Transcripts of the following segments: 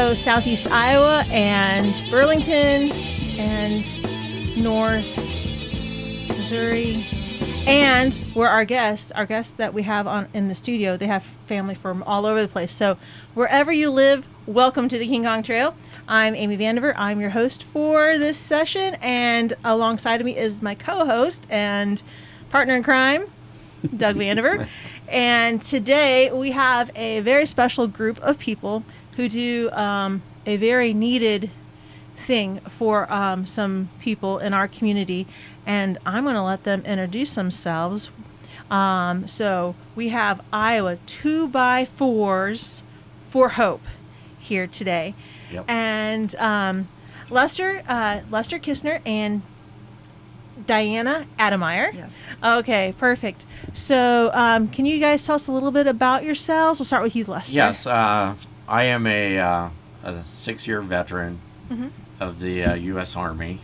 also Southeast Iowa and Burlington and North Missouri. And we're our guests that we have in the studio, they have family from all over the place. So wherever you live, welcome to the King Kong Trail. I'm Amy Vandiver. I'm your host for this session. And alongside of me is my co-host and partner in crime, Doug Vandiver. And today we have a very special group of people who do a very needed thing for some people in our community, and I'm going to let them introduce themselves. So we have Iowa 2x4s for Hope here today. Yep. And Lester Kistner and Diana Adamire. Yes. Okay, perfect. So can you guys tell us a little bit about yourselves? We'll start with you, Lester. Yes, I am a 6-year veteran of the U.S. Army.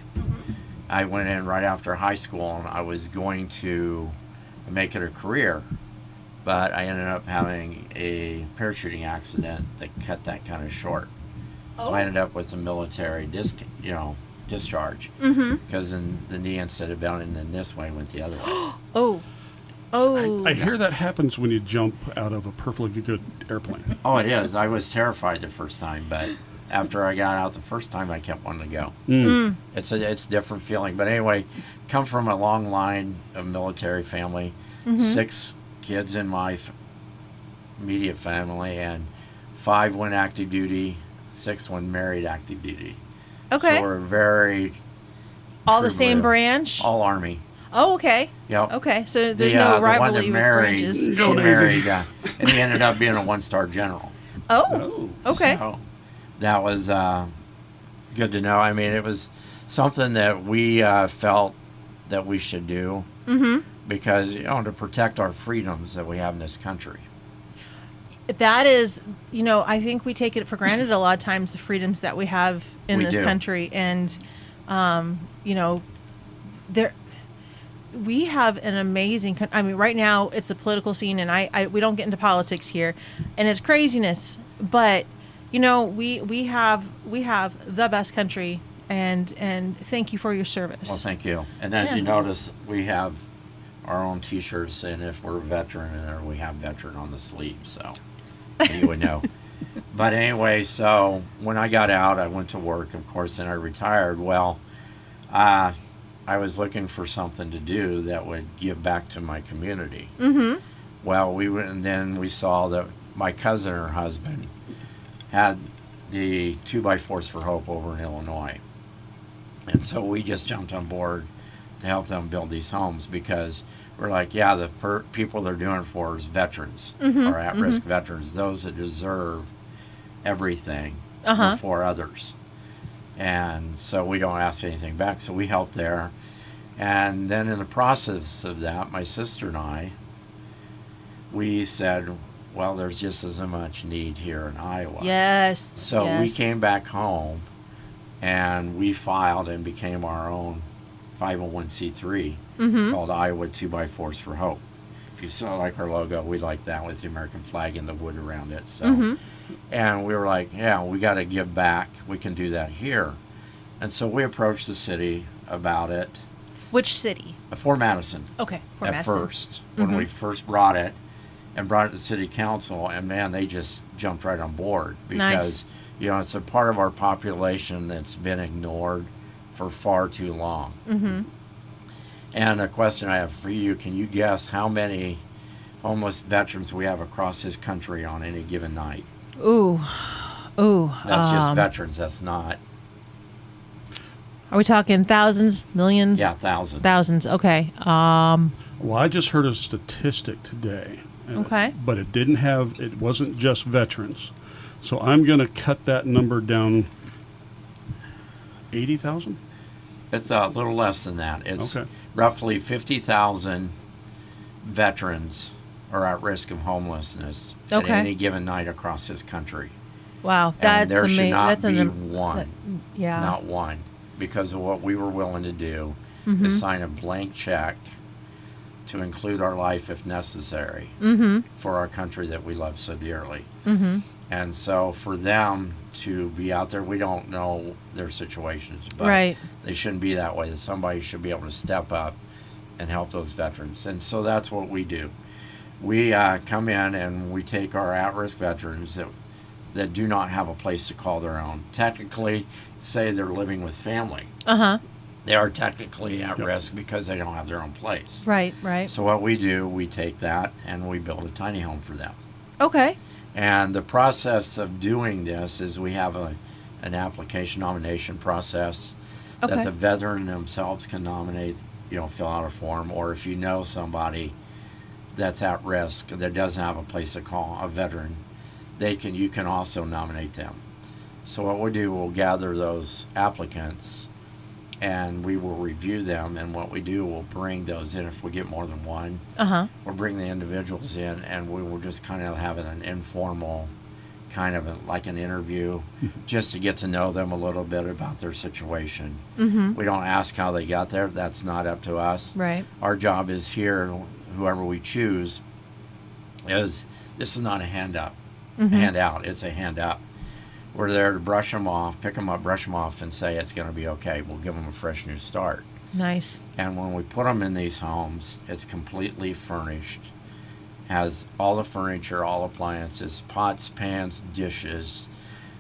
I went in right after high school, and I was going to make it a career, but I ended up having a parachuting accident that cut that kind of short. So I ended up with a military discharge, because the knee, instead of bending in this way, went the other way. I hear that happens when you jump out of a perfectly good airplane. Oh, it is. I was terrified the first time, but after I got out the first time, I kept wanting to go. It's a different feeling. But anyway, come from a long line of military family, 6 kids in my immediate family, and 5 went active duty, 6 went married active duty. Okay. So we're very... All the same branch? All Army. Oh, okay. Yep. Okay, so there's no rivalry with branches. He married, and he ended up being a 1-star general. Oh, okay. So that was good to know. I mean, it was something that we felt that we should do because, to protect our freedoms that we have in this country. That is, I think we take it for granted a lot of times, the freedoms that we have in this country. And, we have an amazing, right now it's the political scene, and we don't get into politics here, and it's craziness, but, we have the best country, and thank you for your service. Well, thank you. And as you notice, we have our own T-shirts, and if we're a veteran, we have veteran on the sleeve, so you would know. But anyway, so when I got out, I went to work, of course, and I retired. Well, I was looking for something to do that would give back to my community. Well, we went, and then we saw that my cousin and her husband had the 2x4s for Hope over in Illinois. And so we just jumped on board to help them build these homes, because we're like, the people they're doing it for is veterans, or at-risk veterans, those that deserve everything before others. And so we don't ask anything back, so we help there. And then in the process of that, my sister and I, we said, well, there's just as much need here in Iowa. Yes. So we came back home, and we filed and became our own 501c3 called Iowa 2x4s for Hope. If you saw like our logo, we like that with the American flag and the wood around it. So, and we were like, we got to give back. We can do that here. And so we approached the city about it. Which city? Fort Madison. Okay, Fort Madison. At first, when we first brought it to the city council, and man, they just jumped right on board, because it's a part of our population that's been ignored for far too long. And a question I have for you, can you guess how many homeless veterans we have across this country on any given night? Ooh. That's just veterans, that's not. Are we talking thousands, millions? Yeah, thousands. Thousands, okay. Well, I just heard a statistic today. Okay. But it wasn't just veterans. So I'm going to cut that number down 80,000? It's a little less than that. It's roughly 50,000 veterans are at risk of homelessness at any given night across this country. Wow, and that's there should amazing. not That's be one, not one, because of what we were willing to do is sign a blank check to include our life if necessary for our country that we love so dearly. And so for them to be out there, we don't know their situations, but they shouldn't be that way. That somebody should be able to step up and help those veterans. And so that's what we do. We come in and we take our at-risk veterans that do not have a place to call their own. Technically, say they're living with family. They are technically at risk because they don't have their own place. Right. So what we do, we take that and we build a tiny home for them. Okay. And the process of doing this is we have an application nomination process that the veteran themselves can nominate, fill out a form, or if you know somebody that's at risk that doesn't have a place to call, a veteran, you can also nominate them. So what we'll do, we'll gather those applicants and we will review them, and what we do, we'll bring those in. If we get more than one, we'll bring the individuals in and we will just kind of have an informal kind of like an interview just to get to know them a little bit about their situation. We don't ask how they got there. That's not up to us. Right. Our job is here, whoever we choose, this is not a handout, it's a hand up. We're there to brush them off, pick them up, brush them off, and say it's going to be okay. We'll give them a fresh new start. Nice. And when we put them in these homes, it's completely furnished, has all the furniture, all appliances, pots, pans, dishes,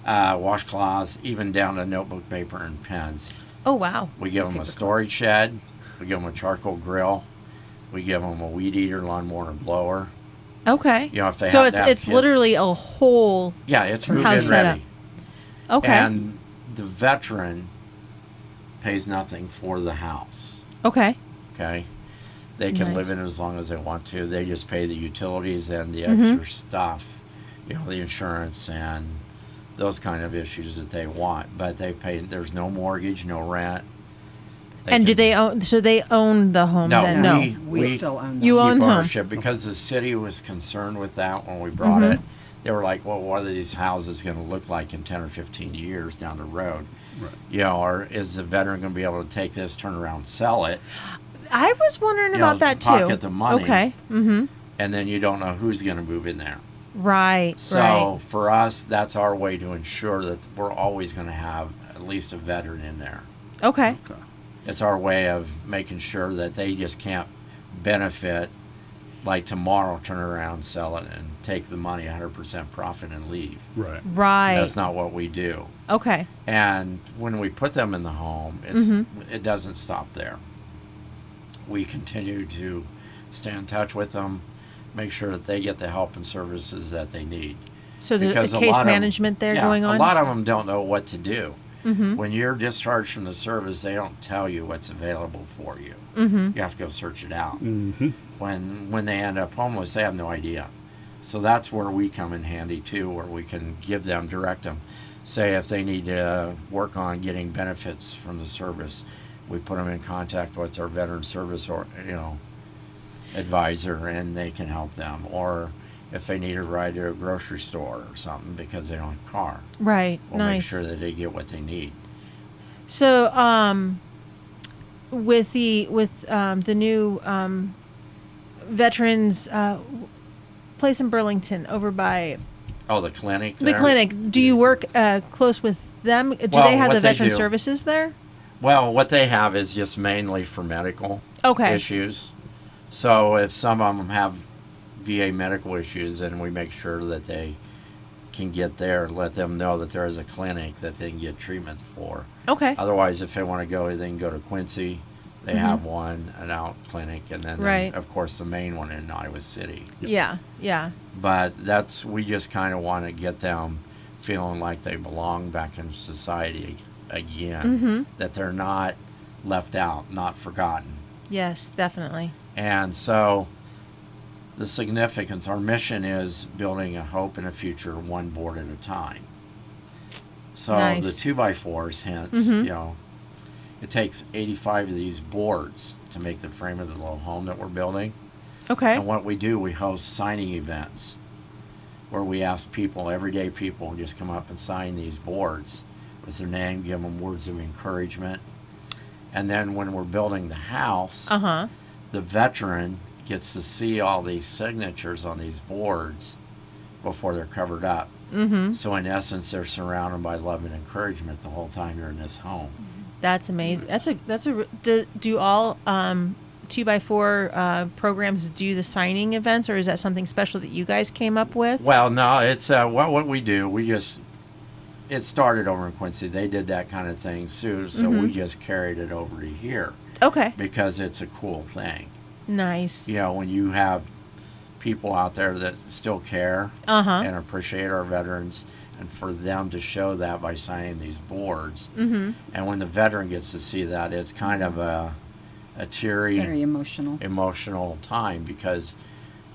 washcloths, even down to notebook paper and pens. Oh, wow. We give them a storage shed. We give them a charcoal grill. We give them a weed eater, lawnmower, and blower. Okay. If they so have to have it's kids. literally a whole it's move-in house ready. setup. Okay. And the veteran pays nothing for the house. Okay. Okay. They can Nice. live in it as long as they want to. They just pay the utilities and the extra stuff, the insurance and those kind of issues that they want. But they pay. There's no mortgage, no rent. Do they own? So they own the home? No, then? No. We still own them. You own keep the home. ownership because the city was concerned with that when we brought it. They were like, well, what are these houses going to look like in 10 or 15 years down the road? Right. Or is the veteran going to be able to take this, turn around, sell it? I was wondering about that too. Pocket the money. Okay. And then you don't know who's going to move in there. Right. So for us, that's our way to ensure that we're always going to have at least a veteran in there. Okay. It's our way of making sure that they just can't benefit, like tomorrow, turn around, sell it, and take the money 100% profit and leave. Right. Right. That's not what we do. Okay. And when we put them in the home, it doesn't stop there. We continue to stay in touch with them, make sure that they get the help and services that they need. So there's Because a a case lot of- management there going on? A lot of them don't know what to do. When you're discharged from the service, they don't tell you what's available for you. You have to go search it out. When they end up homeless, they have no idea. So that's where we come in handy too, where we can direct them. Say if they need to work on getting benefits from the service, we put them in contact with our veteran service or advisor, and they can help them. Or if they need a ride to a grocery store or something because they don't have a car, Right. we'll Nice. make sure that they get what they need. So, with the new veterans place in Burlington over by Oh, the clinic the there? clinic, do you work close with them? Do Well, they have what the they veteran do- services there? Well, what they have is just mainly for medical Okay. issues. So if some of them have VA medical issues, then we make sure that they can get there, let them know that there is a clinic that they can get treatment for. Okay. Otherwise, if they want to go, they can go to Quincy. They have one, an out clinic, and then, Right. of course, the main one in Iowa City. Yeah. Yeah. But we just kind of want to get them feeling like they belong back in society again, that they're not left out, not forgotten. Yes, definitely. And so the significance, our mission is building a hope and a future one board at a time. So Nice. the 2x4s, hence, it takes 85 of these boards to make the frame of the little home that we're building. Okay. And what we do, we host signing events where we ask people, everyday people, just come up and sign these boards with their name, give them words of encouragement. And then when we're building the house, Uh-huh. the veteran gets to see all these signatures on these boards before they're covered up. Mm-hmm. So in essence, they're surrounded by love and encouragement the whole time you're in this home. That's amazing. Do all 2x4 programs do the signing events, or is that something special that you guys came up with? Well, no, it's what we do. It started over in Quincy. They did that kind of thing too, so we just carried it over to here Okay. because it's a cool thing. Nice. You know, when you have people out there that still care and appreciate our veterans, and for them to show that by signing these boards. Mm-hmm. And when the veteran gets to see that, it's kind of a teary, It's very emotional time because,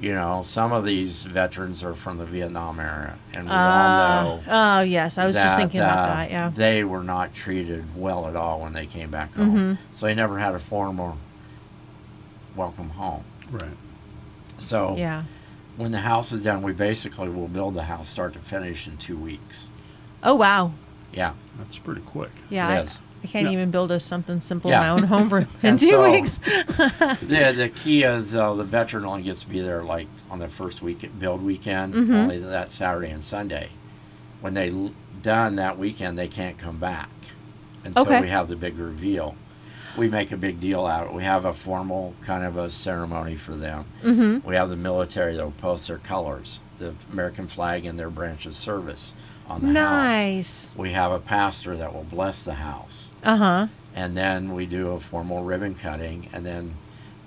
you know, some of these veterans are from the Vietnam era, and we all know. Oh, yes. I was just thinking about that, yeah. They were not treated well at all when they came back home. So they never had a formal welcome home. Right. So Yeah. when the house is done, we basically will build the house start to finish in 2 weeks. Oh, wow. Yeah, That's pretty quick. Yeah. it is. I can't Yeah. even build something simple Yeah. in my own home for in And 2 so- weeks. The key is the veteran only gets to be there like on the first build weekend, only that Saturday and Sunday. When they done that weekend, they can't come back until Okay. we have the big reveal. We make a big deal out of it. We have a formal kind of a ceremony for them. Mm-hmm. We have the military that will post their colors, the American flag and their branch of service on the house. Nice. We have a pastor that will bless the house. Uh-huh. And then we do a formal ribbon cutting, and then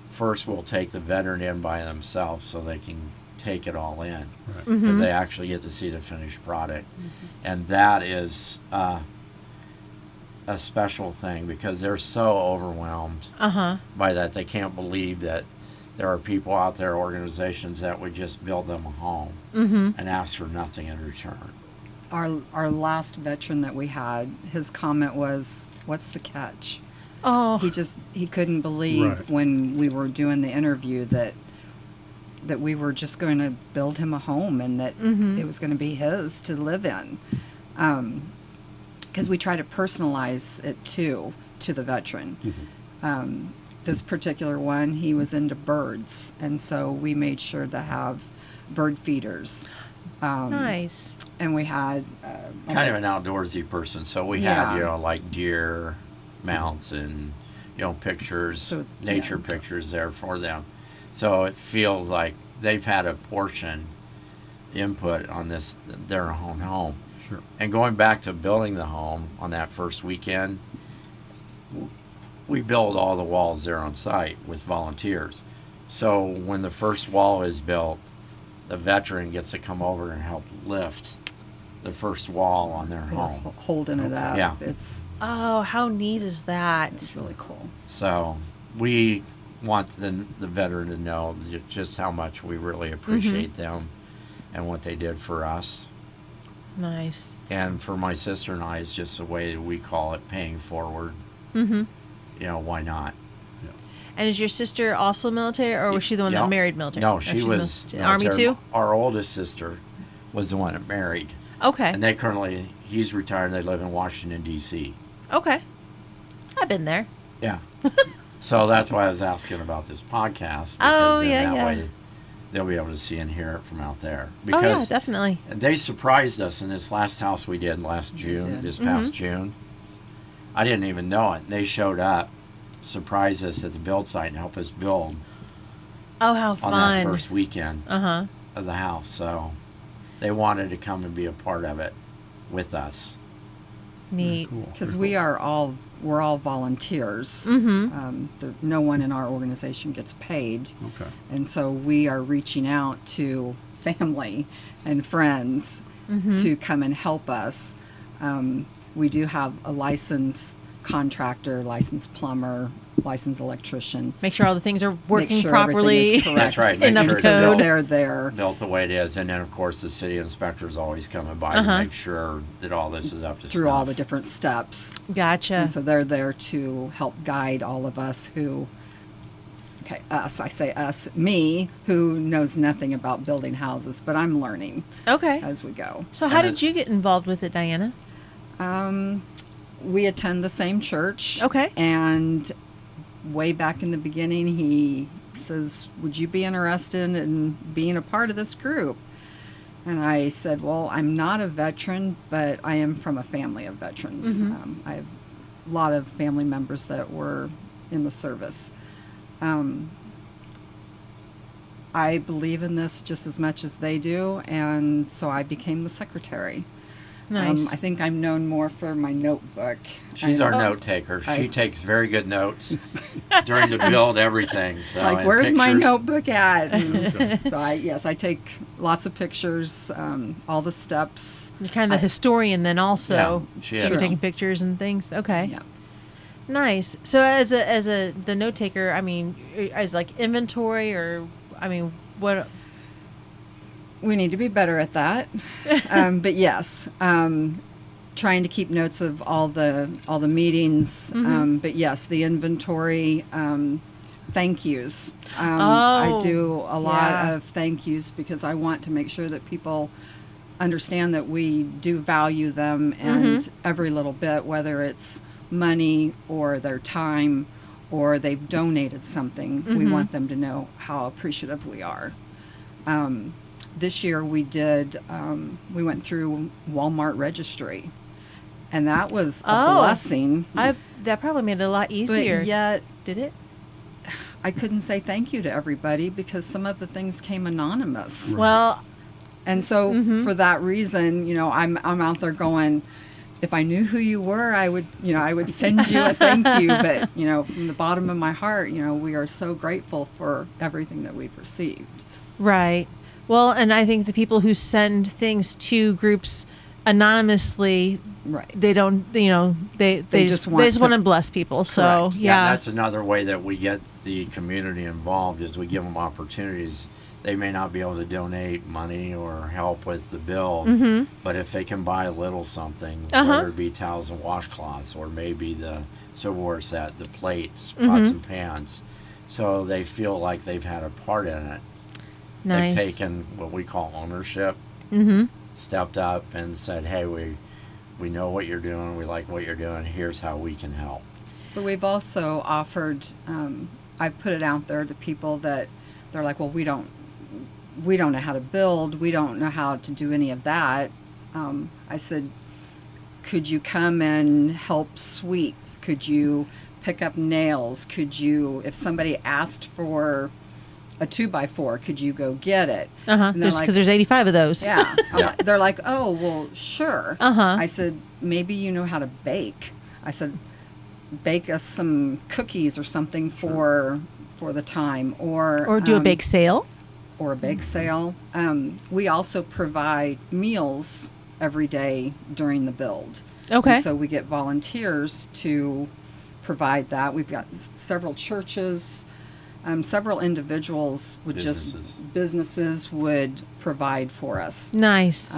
first we'll take the veteran in by themselves so they can take it all in, Right. because they actually get to see the finished product. And that is a special thing because they're so overwhelmed Uh-huh. by that. They can't believe that there are people out there, organizations that would just build them a home and ask for nothing in return. Our last veteran that we had, his comment was, "What's the catch?" Oh. He couldn't believe Right. when we were doing the interview that we were just going to build him a home and that it was going to be his to live in. Because we try to personalize it to the veteran. This particular one, he was into birds, and so we made sure to have bird feeders. Nice. And we had Kind of an outdoorsy person, so we Yeah. had, you know, like deer mounts and, you know, pictures, So it's- nature yeah. pictures there for them. So it feels like they've had a portion input on this, their own home. Sure. And going back to building the home on that first weekend, we build all the walls there on site with volunteers. So when the first wall is built, the veteran gets to come over and help lift the first wall on their home. holding it up. Yeah. It's Oh, how neat is that? really cool. So we want the veteran to know just how much we really appreciate them and what they did for us. Nice. And for my sister and I, it's just the way we call it, paying forward. Mm-hmm. You know, why not? And is your sister also military, or was she the one Yeah. that married military? No, Or she she's was Army military. too? Our oldest sister was the one that married. Okay. And he's retired, they live in Washington, D.C. Okay. I've been there. Yeah. So that's why I was asking about this podcast. Because Oh, then yeah, that yeah. way they'll be able to see and hear it from out there. Oh, yeah, Because definitely. they surprised us in this last house we did last June, did. this past June. I didn't even know it. They showed up, surprised us at the build site and helped us build Oh, how on that fun. first weekend Uh-huh. of the house. So they wanted to come and be a part of it with us. Neat. Cool. Because Very cool. we're all volunteers. Mm-hmm. No one in our organization gets paid, Okay. and so we are reaching out to family and friends to come and help us. We do have a licensed contractor, licensed plumber, licensed electrician. Make sure all the things are working Make sure properly. everything is correct. That's right. And Make up sure to it's built- code. They're there. built the way it is. And then, of course, the city inspector's always coming by Uh-huh. to make sure that all this is up to Through snuff. all the different steps. Gotcha. And so they're there to help guide all of us I say us, me, who knows nothing about building houses, but I'm learning Okay. as we go. So how did you get involved with it, Diana? We attend the same church. Okay. And way back in the beginning, he says, would you be interested in being a part of this group? And I said, well, I'm not a veteran, but I am from a family of veterans. I have a lot of family members that were in the service. I believe in this just as much as they do, and so I became the secretary. Nice. I think I'm known more for my notebook. She's our note taker. She takes very good notes during the build, everything. So, It's like, and where's my pictures. notebook at? And so I take lots of pictures, all the steps. You're kind of the historian then also. Yeah, she You're is. taking pictures and things. Okay. Yeah. Nice. So as the note taker, I mean, as like inventory or, I mean, what? We need to be better at that. But yes, trying to keep notes of all the meetings. But yes, the inventory, thank yous. I do a lot of thank yous because I want to make sure that people understand that we do value them and every little bit, whether it's money or their time or they've donated something. We want them to know how appreciative we are. This year we did, we went through Walmart registry, and that was a blessing. That probably made it a lot easier. But yet, Did it? I couldn't say thank you to everybody because some of the things came anonymous. Well, And so for that reason, I'm out there going, if I knew who you were, I would send you a thank you. But, from the bottom of my heart, we are so grateful for everything that we've received. right. Well, and I think the people who send things to groups anonymously, Right. they don't, they just want to bless people. So, Correct. yeah. That's another way that we get the community involved is we give them opportunities. They may not be able to donate money or help with the build, but if they can buy a little something, whether it be towels and washcloths or maybe the silverware set, the plates, pots and pans, so they feel like they've had a part in it. Nice. They've taken what we call ownership, stepped up and said, hey, we know what you're doing, we like what you're doing, here's how we can help. But we've also offered, I've put it out there to people that they're like, well, we don't know how to build, we don't know how to do any of that. I said, could you come and help sweep? Could you pick up nails? Could you, if somebody asked for a 2x4, could you go get it? And they're Just like, because there's 85 of those. yeah. They're like, oh, well, sure. I said, maybe you know how to bake. I said, bake us some cookies or something for the time, or do a bake sale. Or a bake sale. We also provide meals every day during the build. Okay. And so we get volunteers to provide that. We've got several churches, several individuals would businesses would provide for us. Nice.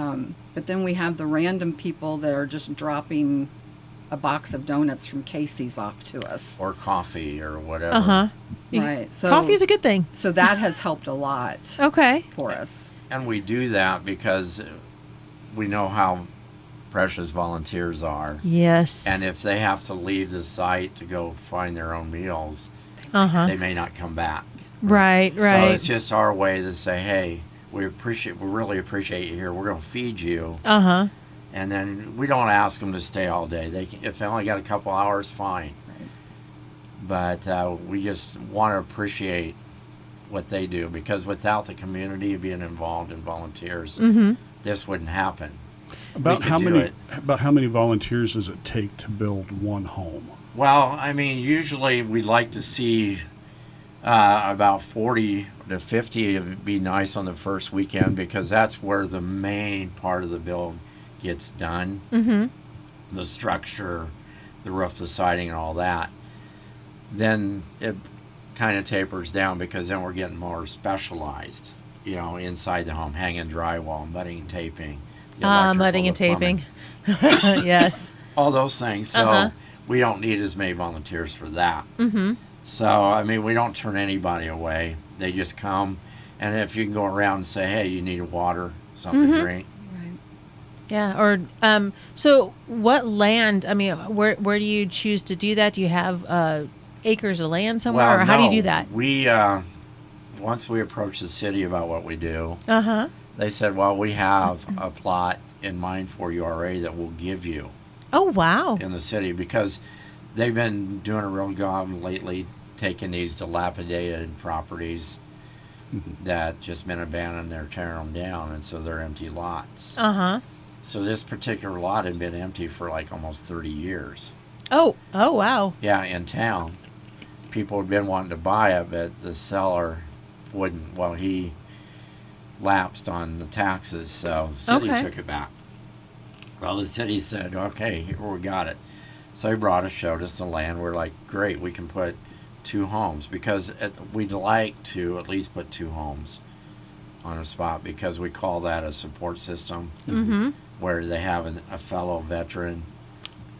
But then we have the random people that are just dropping a box of donuts from Casey's off to us. Or coffee or whatever. Right. So Coffee is a good thing. So that has helped a lot Okay. for us. And we do that because we know how precious volunteers are. Yes. And if they have to leave the site to go find their own meals, they may not come back. Right. So it's just our way to say, hey, we really appreciate you here. We're going to feed you. And then we don't ask them to stay all day. If they only got a couple hours, fine. Right. But we just want to appreciate what they do because without the community being involved and volunteers, this wouldn't happen. About how many volunteers does it take to build one home? Well, I mean, usually we'd like to see about 40 to 50. It would be nice on the first weekend because that's where the main part of the build gets done. The structure, the roof, the siding, and all that. Then it kind of tapers down because then we're getting more specialized, inside the home, hanging drywall, mudding, taping. Mudding and taping. Yes. All those things. So we don't need as many volunteers for that. So, I mean, we don't turn anybody away. They just come, and if you can go around and say, hey, you need water, something to drink. Yeah. Or so what land? I mean, where do you choose to do that? Do you have acres of land somewhere, or how do you do that? We once we approached the city about what we do, Uh-huh. they said, well, we have a plot in mind for you already that we'll give you Oh, wow. in the city, because they've been doing a real job lately taking these dilapidated properties that just been abandoned. They're tearing them down, and so they're empty lots. Uh-huh. So this particular lot had been empty for like almost 30 years. Oh, wow. Yeah, in town. People had been wanting to buy it, but the seller wouldn't. Well, he lapsed on the taxes, so the city Okay. took it back. Well, the city said, okay, here we got it. So he brought us, showed us the land. We're like, great, we can put 2 homes, because we'd like to at least put 2 homes on a spot, because we call that a support system, Mm-hmm. where they have a fellow veteran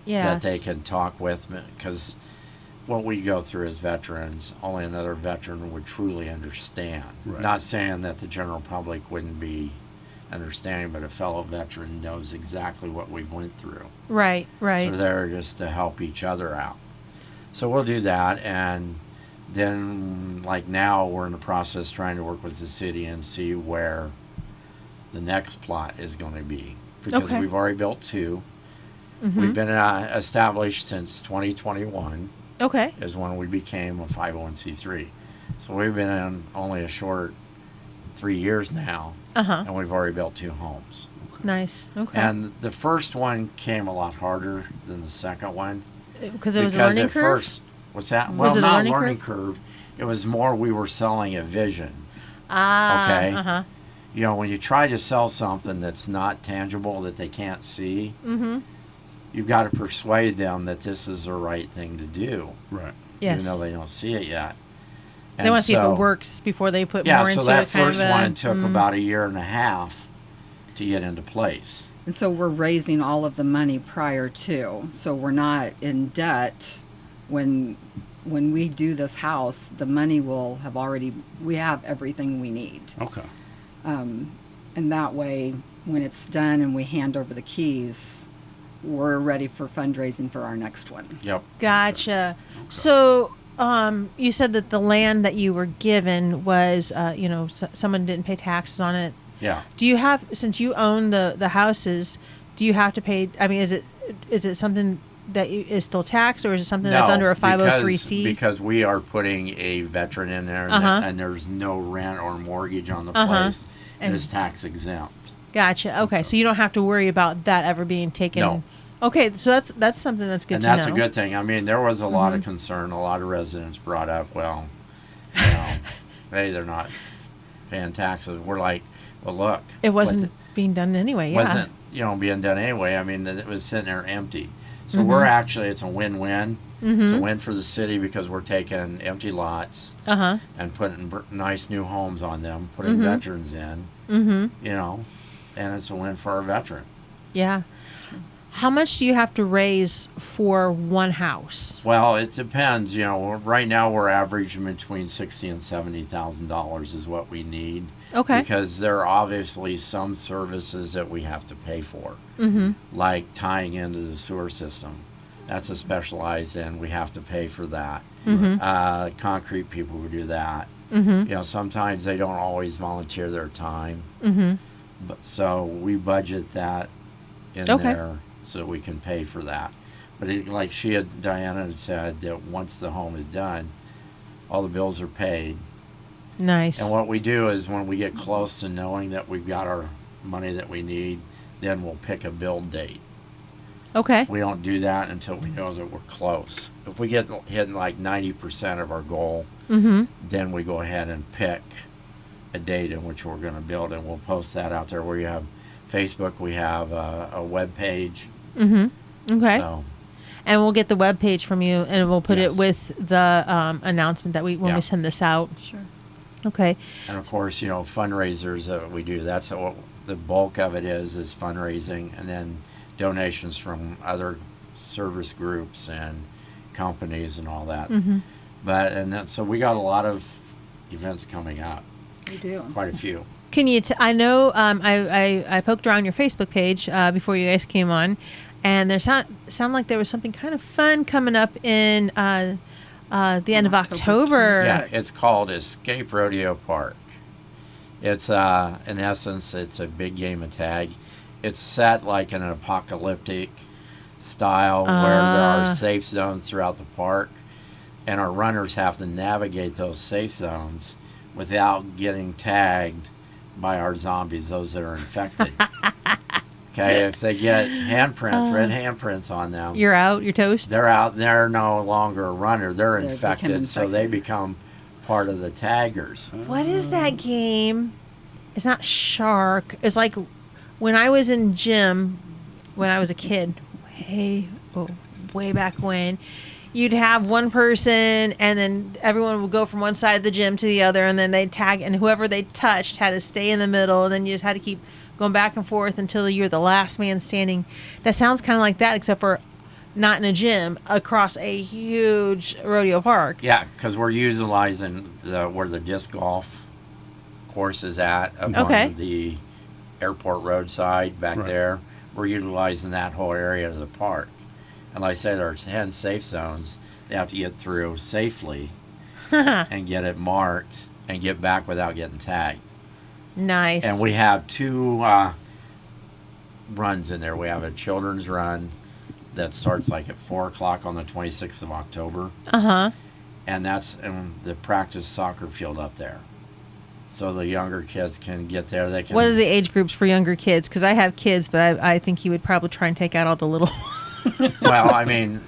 Yes. that they can talk with, because what we go through as veterans, only another veteran would truly understand. Right. Not saying that the general public wouldn't be understanding, but a fellow veteran knows exactly what we went through. Right, right. So they're just to help each other out. So we'll do that, and then like now we're in the process trying to work with the city and see where the next plot is going to be, because Okay. we've already built 2. Mm-hmm. We've been established since 2021 Okay. is when we became a 501c3. So we've been in only a short 3 years now, Uh-huh. and we've already built 2 homes. Nice. Okay. And the first one came a lot harder than the second one. Because it was a because learning at curve? first, what's that? Was Well, it a not learning learning curve. It was more we were selling a vision. Ah. Okay. Uh-huh. You know, when you try to sell something that's not tangible, that they can't see, Mm-hmm. you've got to persuade them that this is the right thing to do, Right. Yes. even though they don't see it yet. They want to see if so- it works before they put Yeah, more so into that it. Kind first of a, one took mm, about a year and a half to get into place. And so we're raising all of the money prior to, so we're not in debt when we do this house. The money will have already, we have everything we need, Okay. and that way when it's done and we hand over the keys, we're ready for fundraising for our next one. Yep. Gotcha. So, you said that the land that you were given was, someone didn't pay taxes on it. Yeah. Do you have, since you own the houses, do you have to pay? I mean, is it something that is still taxed, or is it something that's under a 503c? Because we are putting a veteran in there, and, Uh-huh. and there's no rent or mortgage on the Uh-huh. place. And- It is tax exempt. Gotcha. Okay, so you don't have to worry about that ever being taken. No. Okay, so that's something that's good And to that's know. a good thing. I mean, there was a lot of Mm-hmm. concern. A lot of residents brought up, well, hey, they're not paying taxes. We're like, well, look. It what wasn't being done anyway. Yeah. wasn't being done anyway. I mean, it was sitting there empty. So Mm-hmm. we're actually, it's a win-win. It's a win for the city because we're taking empty lots Uh huh. and putting nice new homes on them, putting veterans in, Mm-hmm. and it's a win for our veteran. Yeah. How much do you have to raise for one house? Well, it depends. Right now we're averaging between $60,000 and $70,000 is what we need. Okay. Because there are obviously some services that we have to pay for, Mm-hmm. like tying into the sewer system. That's a specialized, and we have to pay for that. Mm-hmm. Concrete people who do that. Mm-hmm. Sometimes they don't always volunteer their time, Mm-hmm. but so we budget that in Okay. there so we can pay for that. But like Diana had said, that once the home is done, all the bills are paid. Nice. And what we do is when we get close to knowing that we've got our money that we need, then we'll pick a build date. Okay. We don't do that until we know that we're close. If we get hitting like 90% of our goal, Mm-hmm. then we go ahead and pick a date in which we're going to build, and we'll post that out there. Where you have Facebook, we have a web page. Mm-hmm. Okay. So, And we'll get the web page from you, and we'll put Yes. it with the announcement that when Yeah. we send this out. Sure. Okay. and of course, fundraisers that we do. That's what the bulk of it is fundraising, and then donations from other service groups and companies and all that. Mm-hmm. So we got a lot of events coming up, We do. quite a few. Can you? I know. I poked around your Facebook page before you guys came on, and there sound like there was something kind of fun coming up in the end of October October. Yeah, 26th. it's called Escape Rodeo Park. It's in essence, it's a big game of tag. It's set like in an apocalyptic style where there are safe zones throughout the park, and our runners have to navigate those safe zones without getting tagged by our zombies, those that are infected. Okay, if they get handprints, red handprints on them, You're out. You're toast. they're out. They're no longer a runner. They're They infected, become so they infected. become part of the taggers. What is that game? It's not Shark. It's like when I was in gym, when I was a kid, way back when, you'd have one person and then everyone would go from one side of the gym to the other, and then they'd tag, and whoever they touched had to stay in the middle, and then you just had to keep going back and forth until you're the last man standing. That sounds kind of like that, except for not in a gym, across a huge rodeo park. Yeah, because we're utilizing where the disc golf course is at up Okay. on the airport roadside back Right. there. We're utilizing that whole area of the park. And like I said, there's 10 safe zones they have to get through safely and get it marked and get back without getting tagged. Nice. And we have two runs in there. We have a children's run that starts like at 4 o'clock on the 26th of October. Uh-huh. And that's in the practice soccer field up there. So the younger kids can get there. They can. What are the age groups for younger kids? Because I have kids, but I think he would probably try and take out all the little. Well, I mean,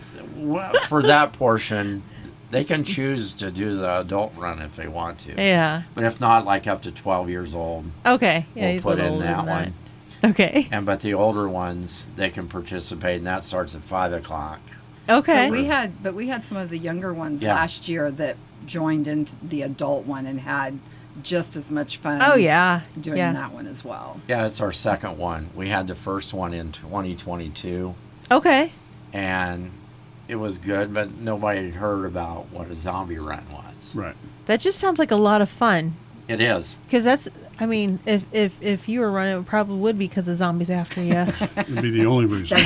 for that portion, they can choose to do the adult run if they want to. Yeah. But if not, like up to 12 years old, Okay. Yeah, we'll he's put a little in older that than one. that. Okay. But the older ones, they can participate, and that starts at 5 o'clock. Okay. But we had some of the younger ones Yeah. last year that joined into the adult one and had just as much fun. Oh yeah. doing yeah. that one as well. Yeah, it's our second one. We had the first one in 2022, Okay. and it was good, but nobody had heard about what a zombie run was. Right. That just sounds like a lot of fun. It is. Because that's, I mean, if you were running, it probably would be because of zombies after you. It'd be the only reason.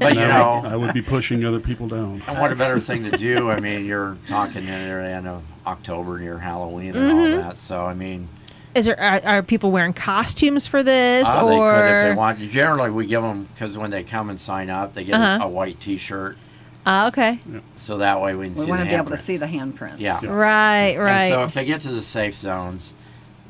But, you And know, I would be pushing other people down. and what a better thing to do. I mean, you're talking near the end of October, near Halloween and all that. So, I mean, Is there are people wearing costumes for this, they could or if they want. Generally, we give them, because when they come and sign up, they get Uh-huh. a white T-shirt. Okay. So that way we can We see want the to be able to handprints. see the handprints. Yeah. Right. Right. And so if they get to the safe zones,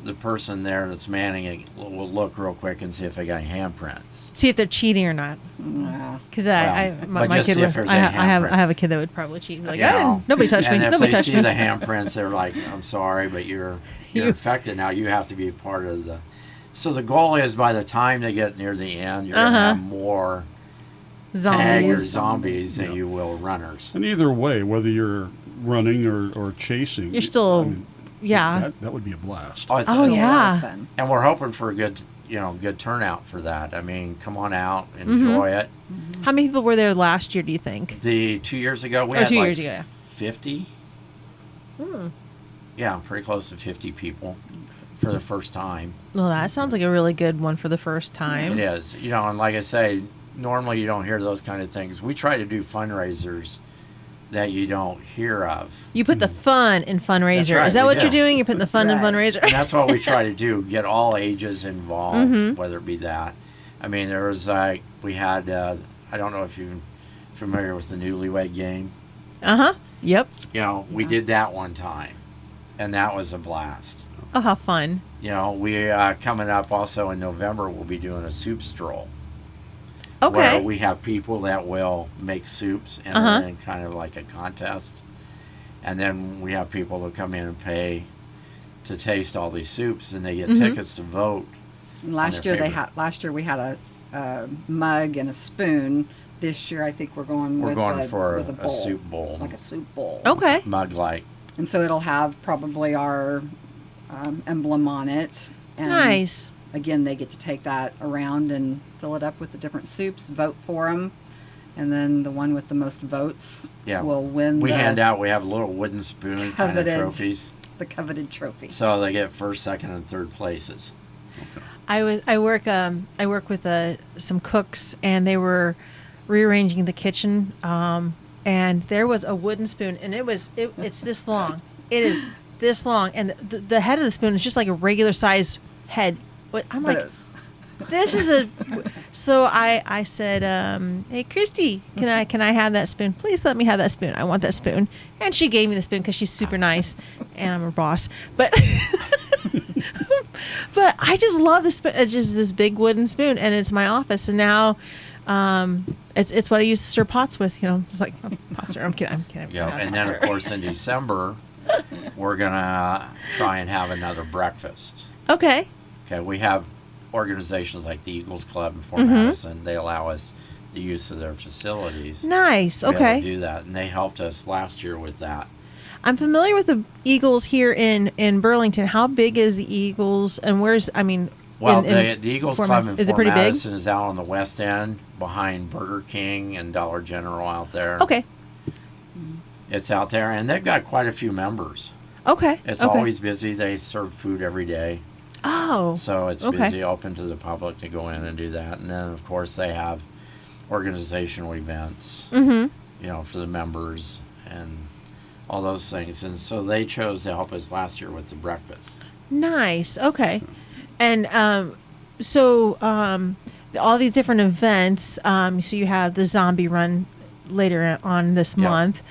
the person there that's manning it will look real quick and see if they got any handprints. See if they're cheating or not. Yeah. Because Well, my but just kid, see if would, there's I, any I have handprints. a kid that would probably cheat. Like, You know, nobody touched me. And if Nobody they touched see me. the handprints, they're like, "I'm sorry, but you're You- infected now. You have to be part of the." So the goal is, by the time they get near the end, you're gonna have more tag or Zombies. zombies than Yeah. you will runners. And either way, whether you're running or chasing, You're still- I mean, Yeah. that would be a blast. Oh, it's Oh, Still a lot yeah. of fun. And we're hoping for a good turnout for that. I mean, come on out, enjoy it. How many people were there last year? Do you think? The 2 years ago, we Oh, had 2 like years ago, yeah. 50. Hmm. Yeah, pretty close to 50 people for the first time. Well, that sounds like a really good one for the first time. It is. And like I say, normally you don't hear those kind of things. We try to do fundraisers that you don't hear of. You put the fun in fundraiser. That's right, Is that we what do. you're doing? You're putting the fun in right. fundraiser. And that's what we try to do, get all ages involved, Mhm. whether it be that. I mean, there was we had, I don't know if you're familiar with the Newlywed Game. Yep. We did that one time, and that was a blast. Oh, how fun. We coming up also in November, we'll be doing a soup stroll. Where Okay. we have people that will make soups and Uh-huh. in kind of like a contest. And then we have people that come in and pay to taste all these soups, and they get Mhm. tickets to vote. And last their year favorite. last year we had a mug and a spoon. This year I think we're going We're with going for with a a bowl, soup bowl, like a soup bowl. Okay. mug like. And so it'll have probably our emblem on it. And Nice. Again, they get to take that around and fill it up with the different soups, vote for them, and then the one with the most votes will win We have a little wooden spoon kind of coveted- trophies. the coveted trophy. So they get first, second, and third places. I work with some cooks, and they were rearranging the kitchen and there was a wooden spoon, and it's this long. It is this long, and the head of the spoon is just like a regular size head. But I'm like, this is a. So I said, hey Christy, can I have that spoon? Please let me have that spoon. I want that spoon. And she gave me the spoon because she's super nice, and I'm her boss. But but I just love this spoon. It's just this big wooden spoon, and it's my office. And now, it's what I use to stir pots with. Just like pots. I'm kidding. Yeah, and then of course in December, we're gonna try and have another breakfast. Okay. Okay, we have organizations like the Eagles Club in Fort Madison. They allow us the use of their facilities. Nice. To be able Okay. to do that, and they helped us last year with that. I'm familiar with the Eagles here in Burlington. How big is the Eagles, and where's? I mean, Well, in the Eagles Fort Club Ma- in is it Fort pretty big? Madison is out on the west end, behind Burger King and Dollar General out there. Okay. It's out there, and they've got quite a few members. Okay. It's okay. always busy. They serve food every day. Oh. So it's Okay. busy, open to the public to go in and do that. And then, of course, they have organizational events, for the members and all those things. And so they chose to help us last year with the breakfast. Nice. Okay. And all these different events. So you have the zombie run later on this Yep. month.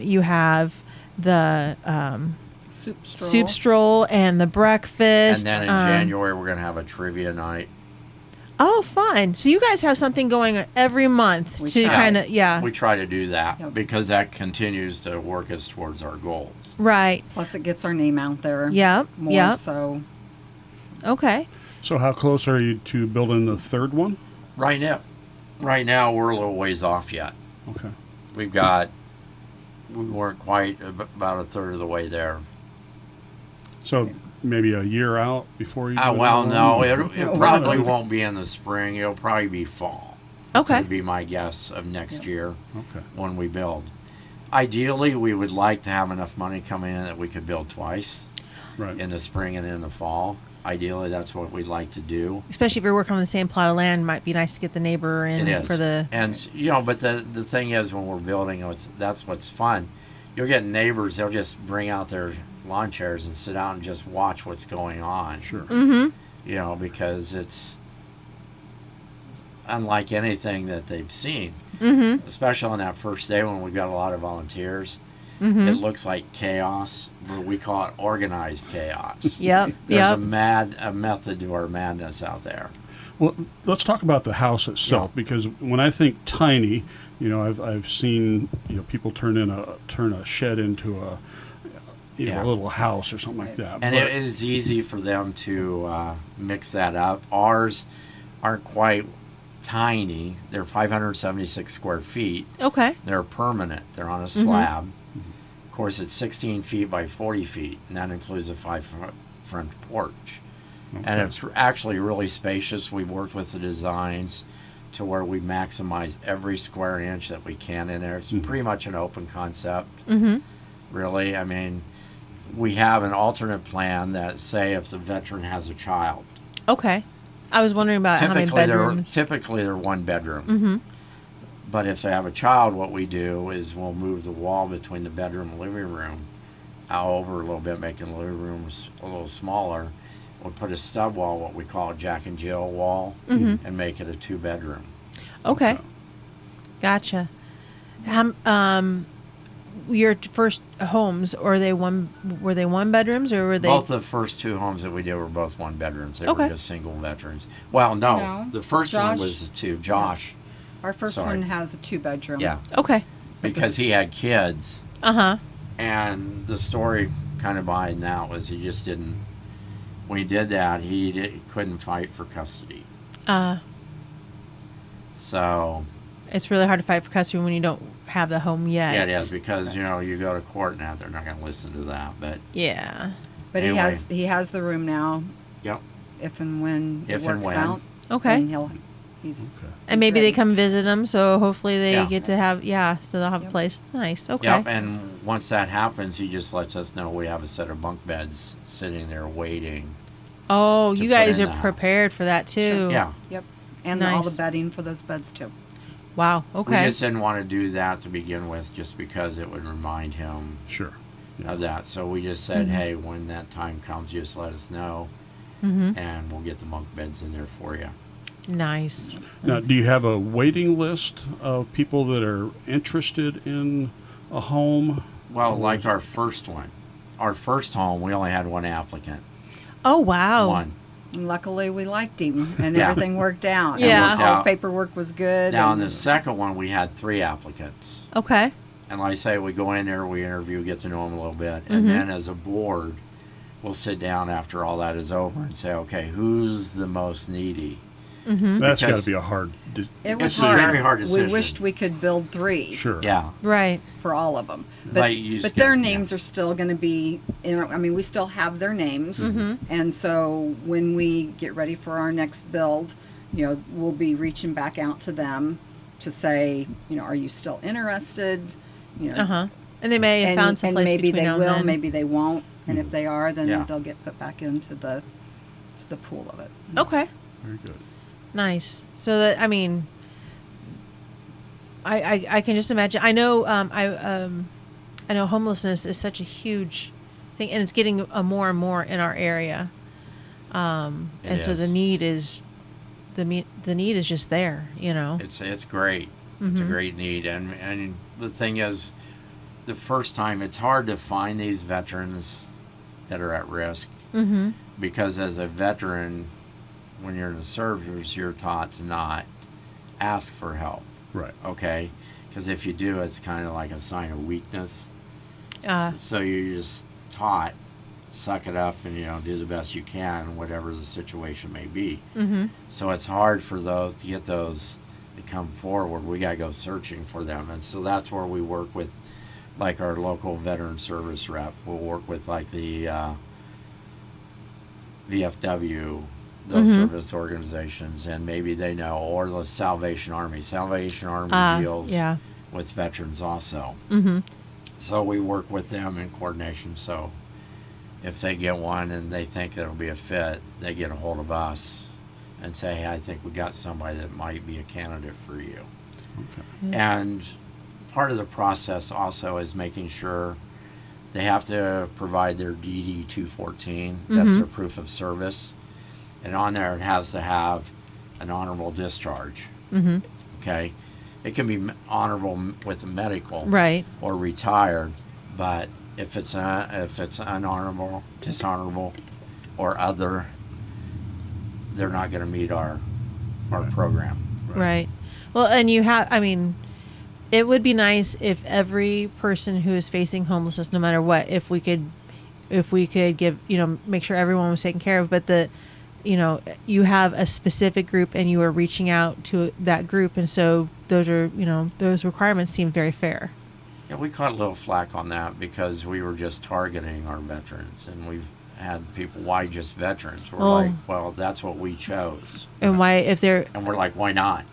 You have the soup stroll and the And breakfast. then in January, we're going to have a trivia night. Oh, fun! So you guys have something going every month We to try. kind of We try to do that Yep. because that continues to work us towards our goals. right. Plus, it gets our name out there. Yep. More Yep. so. Okay. So how close are you to building the third one? Right now, we're a little ways off yet. Okay. We weren't quite about a third of the way there. So maybe a year out before you. do Well, another no, one? it probably won't be in the spring. It'll probably be fall. Okay. Would be my guess of next year Okay. when we build. Ideally, we would like to have enough money coming in that we could build twice, Right. in the spring and in the fall. Ideally, that's what we'd like to do. Especially if you're working on the same plot of land, might be nice to get the neighbor in It is. for the. And but the thing is, when we're building, that's what's fun. You'll get neighbors; they'll just bring out their lawn chairs and sit out and just watch what's going on. Sure. Mm-hmm. Because it's unlike anything that they've seen. Mm-hmm. Especially on that first day when we've got a lot of volunteers. Mm-hmm. It looks like chaos, but we call it organized chaos. Yep. There's Yep. a method to our madness out there. Well, let's talk about the house itself because when I think tiny, I've seen people turn a shed into a a little house or something like that. And But- it is easy for them to mix that up. Ours aren't quite tiny. They're 576 square feet. Okay. They're permanent. They're on a slab. Of course, it's 16 feet by 40 feet, and that includes a 5-foot front porch. And it's actually really spacious. We've worked with the designs to where we maximize every square inch that we can in there. It's pretty much an open concept, really. I mean, we have an alternate plan that, say, if the veteran has a child, Okay. I was wondering about how many bedrooms. typically they're one bedroom. But if they have a child, what we do is we'll move the wall between the bedroom and living room out over a little bit, making the living rooms a little smaller. We'll put a stub wall, what we call a Jack and Jill wall, and make it a 2-bedroom. Okay. Gotcha. Your first homes, were they one bedrooms or were they? Both the first 2 homes that we did were both 1-bedrooms. They Okay. were just single veterans. Well, no. No. The first one Josh- was a 2. Josh, Our first Sorry. one has a 2-bedroom. yeah, Okay. because he had kids. Uh-huh. And the story kind of behind that was he just didn't. When he did that, he couldn't fight for custody. So It's really hard to fight for custody when you don't have the home yet. yeah, it is because you go to court now. They're not going to listen to that. But Yeah. But Anyway. he has the room now. yep, If and when If it and works when. out. Okay. Then he's And maybe ready. they come visit them, so hopefully they Yeah. get to have, so they'll have a Yep. place. Nice. Okay. yep. And once that happens, he just lets us know we have a set of bunk beds sitting there waiting. Oh, to you put guys in are the house. prepared for that too. Yeah, Yep. And all the Nice. bedding for those beds too. Wow. We Okay. just didn't want to do that to begin with, just because it would remind him Sure. of that. So we just said, Mm-hmm. hey, when that time comes, just let us know, Mm-hmm. and we'll get the bunk beds in there for you. Nice. Now, do you have a waiting list of people that are interested in a home? Well, Or like is- our first one. Our first home, we only had one applicant. Oh wow. One. And luckily, we liked him, and Yeah. everything worked out. Yeah. And Worked all out. paperwork was good. Now, in and the second one, we had 3 applicants. Okay. And like I say, we go in there, we interview, get to know them a little bit. Mm-hmm. And then as a board, we'll sit down after all that is over and say, okay, who's the most needy? Mm-hmm. That's got because- to be a hard. it was It's a hard. very hard We decision. wished we could build 3 Sure. Yeah. Right. for all of them, But you just but their get- names yeah. are still going to be. I mean, we still have their names, Mm-hmm. and so when we get ready for our next build, we'll be reaching back out to them to say, are you still interested? Uh huh. And they may have found some and place maybe between they now and will, then. maybe they won't, and if they are, then Yeah. they'll get put back into the pool of it. Okay. Very good. Nice. So that I mean, I can just imagine. I know I know homelessness is such a huge thing, and it's getting more and more in our area. And so the is. need is the need is just there. It's great. It's Mm-hmm. a great need. And the thing is, the first time, it's hard to find these veterans that are at risk. Mm-hmm. Because as a veteran, when you're in the service, you're taught to not ask for help. Right. Okay? Because if you do, it's kind of like a sign of weakness. Uh, So you're just taught, suck it up and, do the best you can, whatever the situation may be. mm-hmm. So it's hard for those to get those to come forward. We got to go searching for them. And so that's where we work with, like, our local veteran service rep. We'll work with, like, the VFW, those Mhm. service organizations, and maybe they know, or the Salvation Army. Salvation Army deals Yeah. with veterans also. Mm-hmm. So we work with them in coordination. So if they get one and they think that it'll be a fit, they get a hold of us and say, hey, I think we got somebody that might be a candidate for you. Okay. And part of the process also is making sure they have to provide their DD 214. That's Mhm. their proof of service. And on there, it has to have an honorable discharge. Mm-hmm. Okay? It can be honorable with a medical Right. or retired, but if it's unhonorable, dishonorable, or other, they're not going to meet our program. Right. Well, and it would be nice if every person who is facing homelessness, no matter what, if we could give, make sure everyone was taken care of, but you have a specific group and you are reaching out to that group. And so those requirements seem very fair. Yeah, we caught a little flack on that because we were just targeting our veterans, and we've had people, why just veterans? We're Oh. like, well, that's what we chose. And why, if they're And we're like, why not?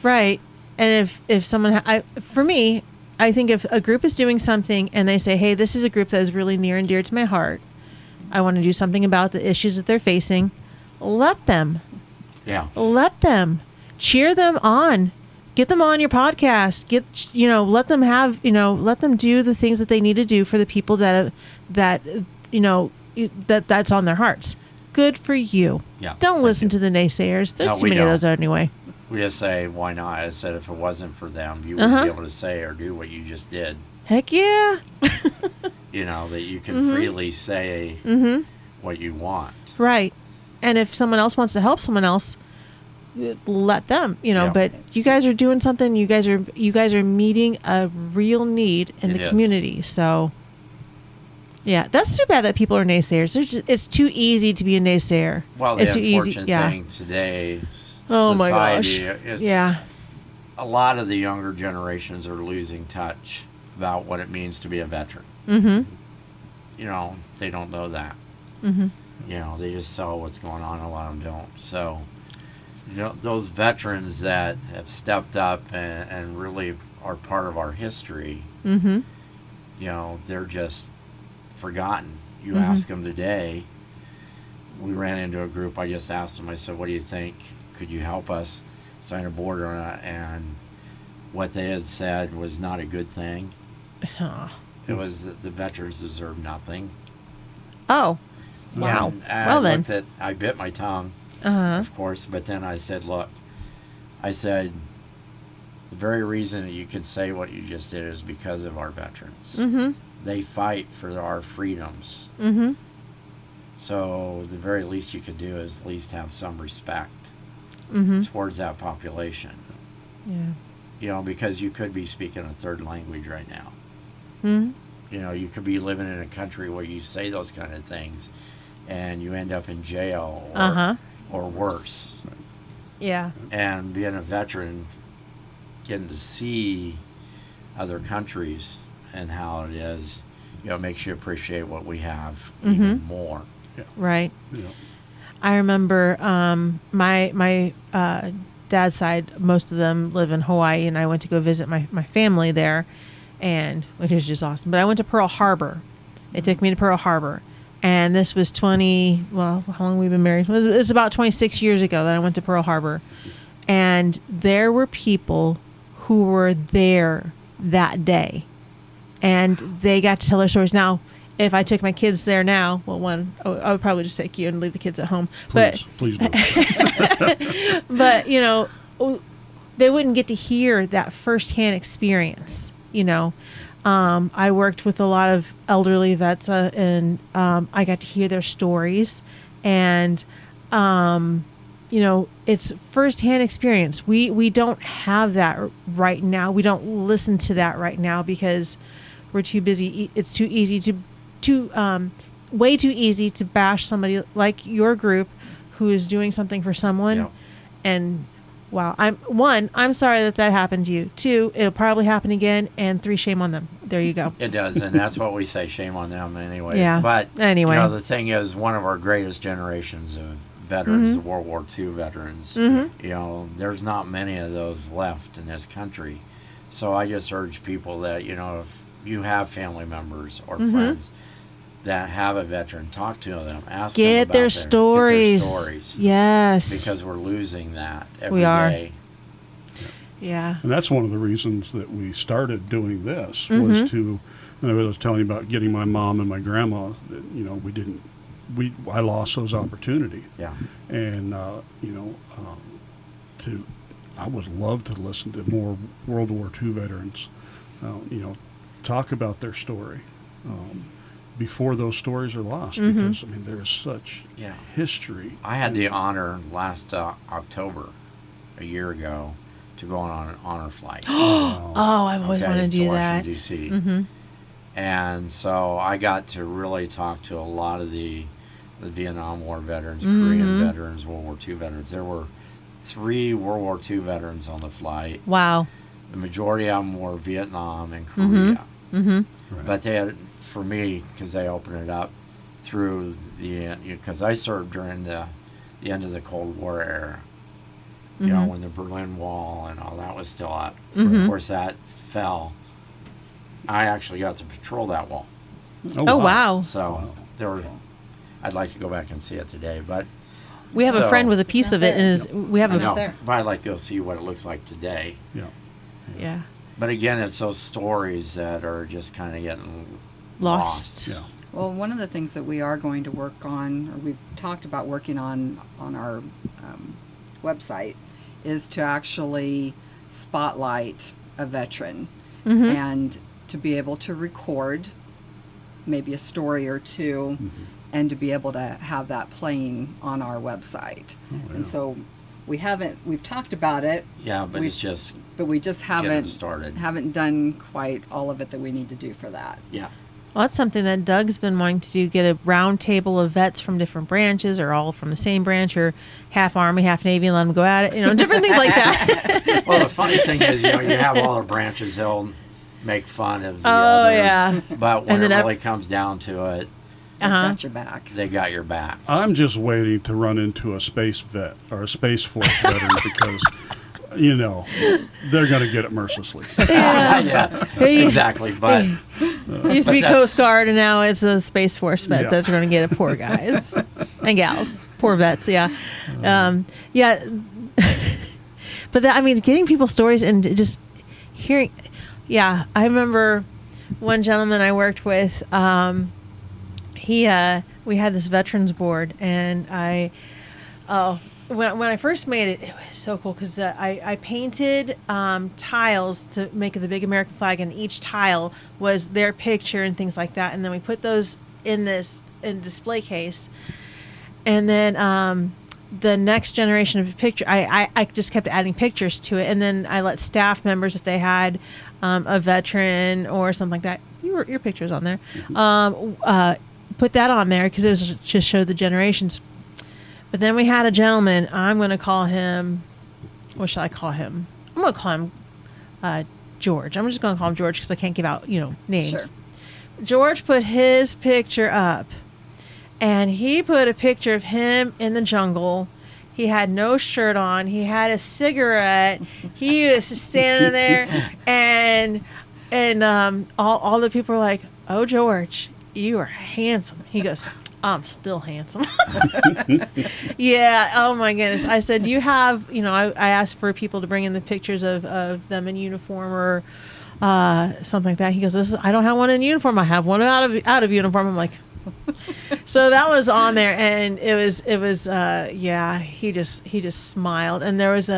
right. And if someone, for me, I think if a group is doing something and they say, hey, this is a group that is really near and dear to my heart, I want to do something about the issues that they're facing, let them. Yeah. Let them. Cheer them on. Get them on your podcast. Let them have, let them do the things that they need to do for the people that's on their hearts. Good for you. Yeah. Don't listen to the naysayers. There's No, too we many of don't. those anyway. We just say, why not? I said, if it wasn't for them, you wouldn't Uh-huh. be able to say or do what you just did. Heck yeah. That you can freely say Mm-hmm. what you want. Right. And if someone else wants to help someone else, let them, Yeah. but you guys are doing something. You guys are meeting a real need in It the is. community. So yeah, that's too bad that people are naysayers. It's too easy to be a naysayer. Well, the it's too easy. unfortunate Yeah. thing today, Oh my gosh. society, it's- Yeah. a lot of the younger generations are losing touch about what it means to be a veteran. Mm-hmm. They don't know that. Mm-hmm. They just saw what's going on. A lot of them don't. So, those veterans that have stepped up and really are part of our history, Mm-hmm. they're just forgotten. You Mhm. ask them today. We ran into a group. I just asked them, I said, what do you think? Could you help us sign a board on it? And what they had said was not a good thing. Oh. It was that the veterans deserve nothing. Oh. Wow. And I bit my tongue, Uh-huh. of course, but then I said, look, I said, the very reason that you can say what you just did is because of our veterans. Mm-hmm. They fight for our freedoms. Mm-hmm. So the very least you could do is at least have some respect Mm-hmm. towards that population. Yeah. You know, because you could be speaking a third language right now. Mm-hmm. You know, you could be living in a country where you say those kind of things and you end up in jail or worse. Yeah. And being a veteran, getting to see other countries and how it is, you know, makes you appreciate what we have even more. Right. Yeah. I remember my dad's side, most of them live in Hawaii, and I went to go visit my family there, and which was just awesome. But I went to Pearl Harbor. It took me to Pearl Harbor. And this was how long have we been married? It was about 26 years ago that I went to Pearl Harbor. And there were people who were there that day. And they got to tell their stories. Now, if I took my kids there now, I would probably just take you and leave the kids at home. Please do. But, you know, they wouldn't get to hear that firsthand experience, you know. I worked with a lot of elderly vets, and I got to hear their stories. And, you know, it's firsthand experience. We don't have that right now. We don't listen to that right now because we're too busy. It's too easy way too easy to bash somebody like your group who is doing something for someone. Yeah. And wow, I'm sorry that happened to you. 2, it'll probably happen again. And 3, shame on them. There you go. It does, and that's what we say, shame on them anyway. Yeah. But anyway, you know, the thing is, one of our greatest generations of veterans, the World War II veterans, you know, there's not many of those left in this country. So I just urge people that, you know, if you have family members or friends that have a veteran, talk to them, ask them get about their stories. Get their stories. Yes. Because we're losing that every We are. day. Yeah. And that's one of the reasons that we started doing this was to, and I was telling you about getting my mom and my grandma, that, you know, I lost those opportunities. Yeah. And, you know, I would love to listen to more World War II veterans, you know, talk about their story before those stories are lost, because, I mean, there's such history. I had the honor last October, a year ago, to go on an honor flight. Oh, I've always wanted to do that. Washington, D.C. And so I got to really talk to a lot of the Vietnam War veterans, Korean veterans, World War II veterans. There were 3 World War II veterans on the flight. Wow. The majority of them were Vietnam and Korea. Right. But they had, for me, because they opened it up through because I served during the end of the Cold War era. You know, when the Berlin Wall and all that was still up. Of course, that fell. I actually got to patrol that wall. Oh, wow. So I'd like to go back and see it today, but We have a friend with a piece of it, and we have I know, there. but I'd like to go see what it looks like today. Yeah. But again, it's those stories that are just kind of getting Lost. Yeah. Well, one of the things that we are going to work on, or we've talked about working on our website, is to actually spotlight a veteran and to be able to record maybe a story or two and to be able to have that playing on our website. And so we've talked about it. Yeah, but it's just But we just getting started. haven't done quite all of it that we need to do for that. Yeah. Well, that's something that Doug's been wanting to do, get a round table of vets from different branches or all from the same branch or half Army, half Navy, and let them go at it, you know, different things like that. Well, the funny thing is, you know, you have all the branches, they'll make fun of the others. Yeah. But when And it then really comes down to it, We've got your back. they got your back. I'm just waiting to run into a space vet or a Space Force veteran because, you know, they're going to get it mercilessly. Yeah, exactly. But It used to be that's- Coast Guard, and now it's a Space Force vets Yeah. that are going to get it. Poor guys and gals. Poor vets, yeah. Yeah. But I mean, getting people's stories and just hearing, yeah, I remember one gentleman I worked with. We had this veterans board, and when I first made it, it was so cool because I painted tiles to make the big American flag, and each tile was their picture and things like that. And then we put those in display case, and then the next generation of picture, I just kept adding pictures to it, and then I let staff members, if they had a veteran or something like that, your picture's on there, put that on there because it was just show the generations. But then we had a gentleman. I'm going to call him. What shall I call him? I'm going to call him George. I'm just going to call him George because I can't give out, names. Sure. George put his picture up, and he put a picture of him in the jungle. He had no shirt on. He had a cigarette. He was just standing there, and all the people were like, "Oh, George, you are handsome." He goes, "I'm still handsome." Yeah. Oh my goodness. I said, "Do you have?" I asked for people to bring in the pictures of them in uniform or something like that. He goes, "I don't have one in uniform. I have one out of uniform." I'm like, so that was on there, and it was yeah. He just smiled, and there was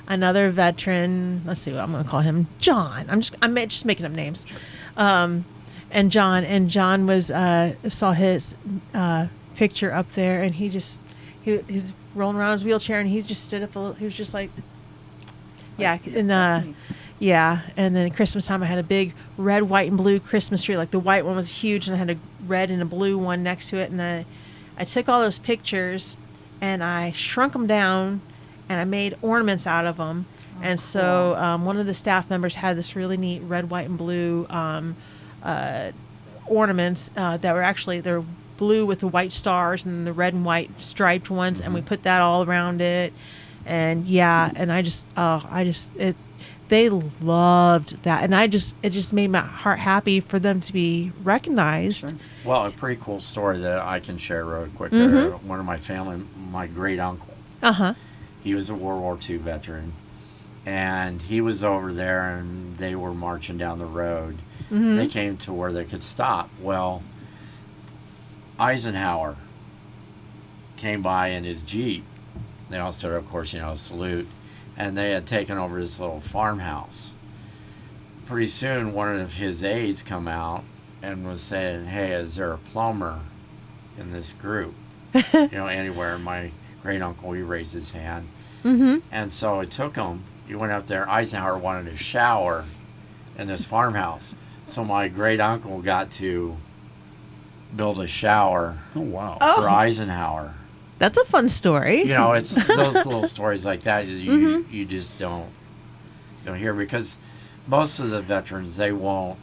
another veteran. Let's see what I'm going to call him. John. I'm just making up names. And John was saw his picture up there, and he's rolling around his wheelchair, and he just stood up a little. He was just like, yeah, and yeah. And then at Christmas time, I had a big red, white, and blue Christmas tree. Like the white one was huge, and I had a red and a blue one next to it. And I took all those pictures, and I shrunk them down, and I made ornaments out of them. Oh, and so one of the staff members had this really neat red, white, and blue ornaments that were actually they're blue with the white stars and the red and white striped ones, and we put that all around it. And yeah, and they loved that, and it just made my heart happy for them to be recognized. Sure. Well, a pretty cool story that I can share real quick. One of my family, my great uncle, he was a World War II veteran, and he was over there, and they were marching down the road. They came to where they could stop. Well, Eisenhower came by in his Jeep. They all stood, of course, salute. And they had taken over this little farmhouse. Pretty soon, one of his aides come out and was saying, "Hey, is there a plumber in this group?" Anywhere. And my great uncle, he raised his hand. And so it took him. He went up there. Eisenhower wanted a shower in this farmhouse. So my great uncle got to build a shower for Eisenhower. That's a fun story. It's those little stories like that you just don't hear, because most of the veterans, they won't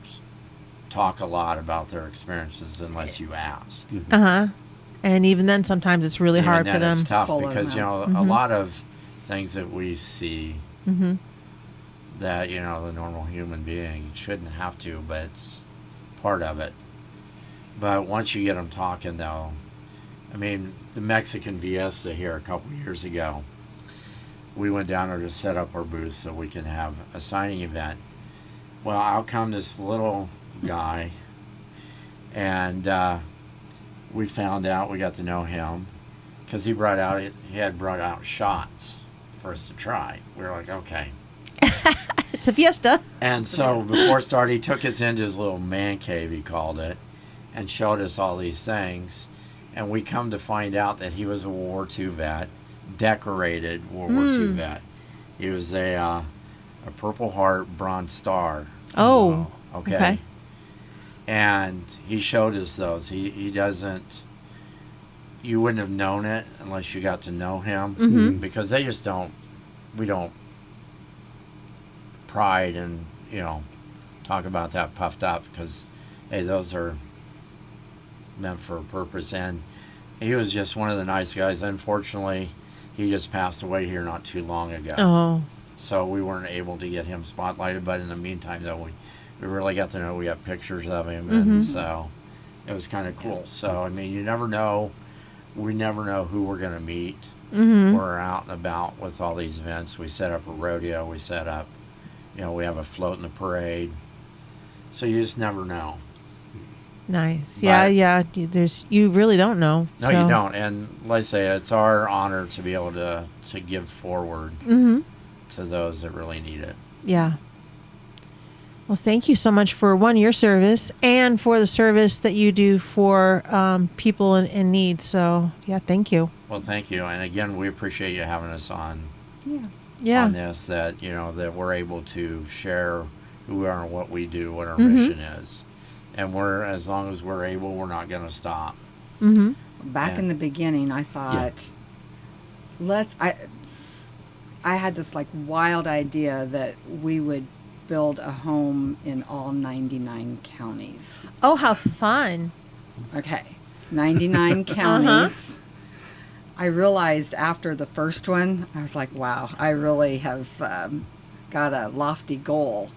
talk a lot about their experiences unless you ask. And even then, sometimes it's really hard for them. It's tough because a lot of things that we see that the normal human being shouldn't have to, but it's part of it. But once you get them talking, though, I mean, the Mexican Fiesta here a couple years ago, we went down there to set up our booth so we can have a signing event. Well, out come this little guy, and we found out, we got to know him, because he had brought out shots for us to try. We were like, okay. It's a fiesta. And so before it started, he took us into his little man cave, he called it, and showed us all these things. And we come to find out that he was a World War II vet, decorated World War II vet. He was a Purple Heart Bronze Star. Oh. Okay. And he showed us those. He doesn't, you wouldn't have known it unless you got to know him, because they just we don't pride and, talk about that puffed up, because, hey, those are meant for a purpose. And he was just one of the nice guys. Unfortunately, he just passed away here not too long ago. Oh. So we weren't able to get him spotlighted, but in the meantime, though, we really got to know. We got pictures of him, and so it was kind of cool. So, I mean, you never know. We never know who we're going to meet. We're out and about with all these events. We set up a rodeo. We set up, You know, we have a float in the parade. So you just never know. Nice. But- Yeah. You really don't know. No, you don't. And like I say, it's our honor to be able to give forward Mm-hmm. to those that really need it. Yeah. Well, thank you so much for your service and for the service that you do for people in need. So, yeah, thank you. Well, thank you. And again, we appreciate you having us on Yeah. on this, that, you know, that we're able to share who we are and what we do, what our Mm-hmm. mission is. And as long as we're able, we're not going to stop. Mm-hmm. Back Yeah. in the beginning, I thought, I had this like wild idea that we would build a home in all 99 counties. Oh, how fun. Okay, 99 counties. I realized after the first one, I was like, wow, I really have got a lofty goal.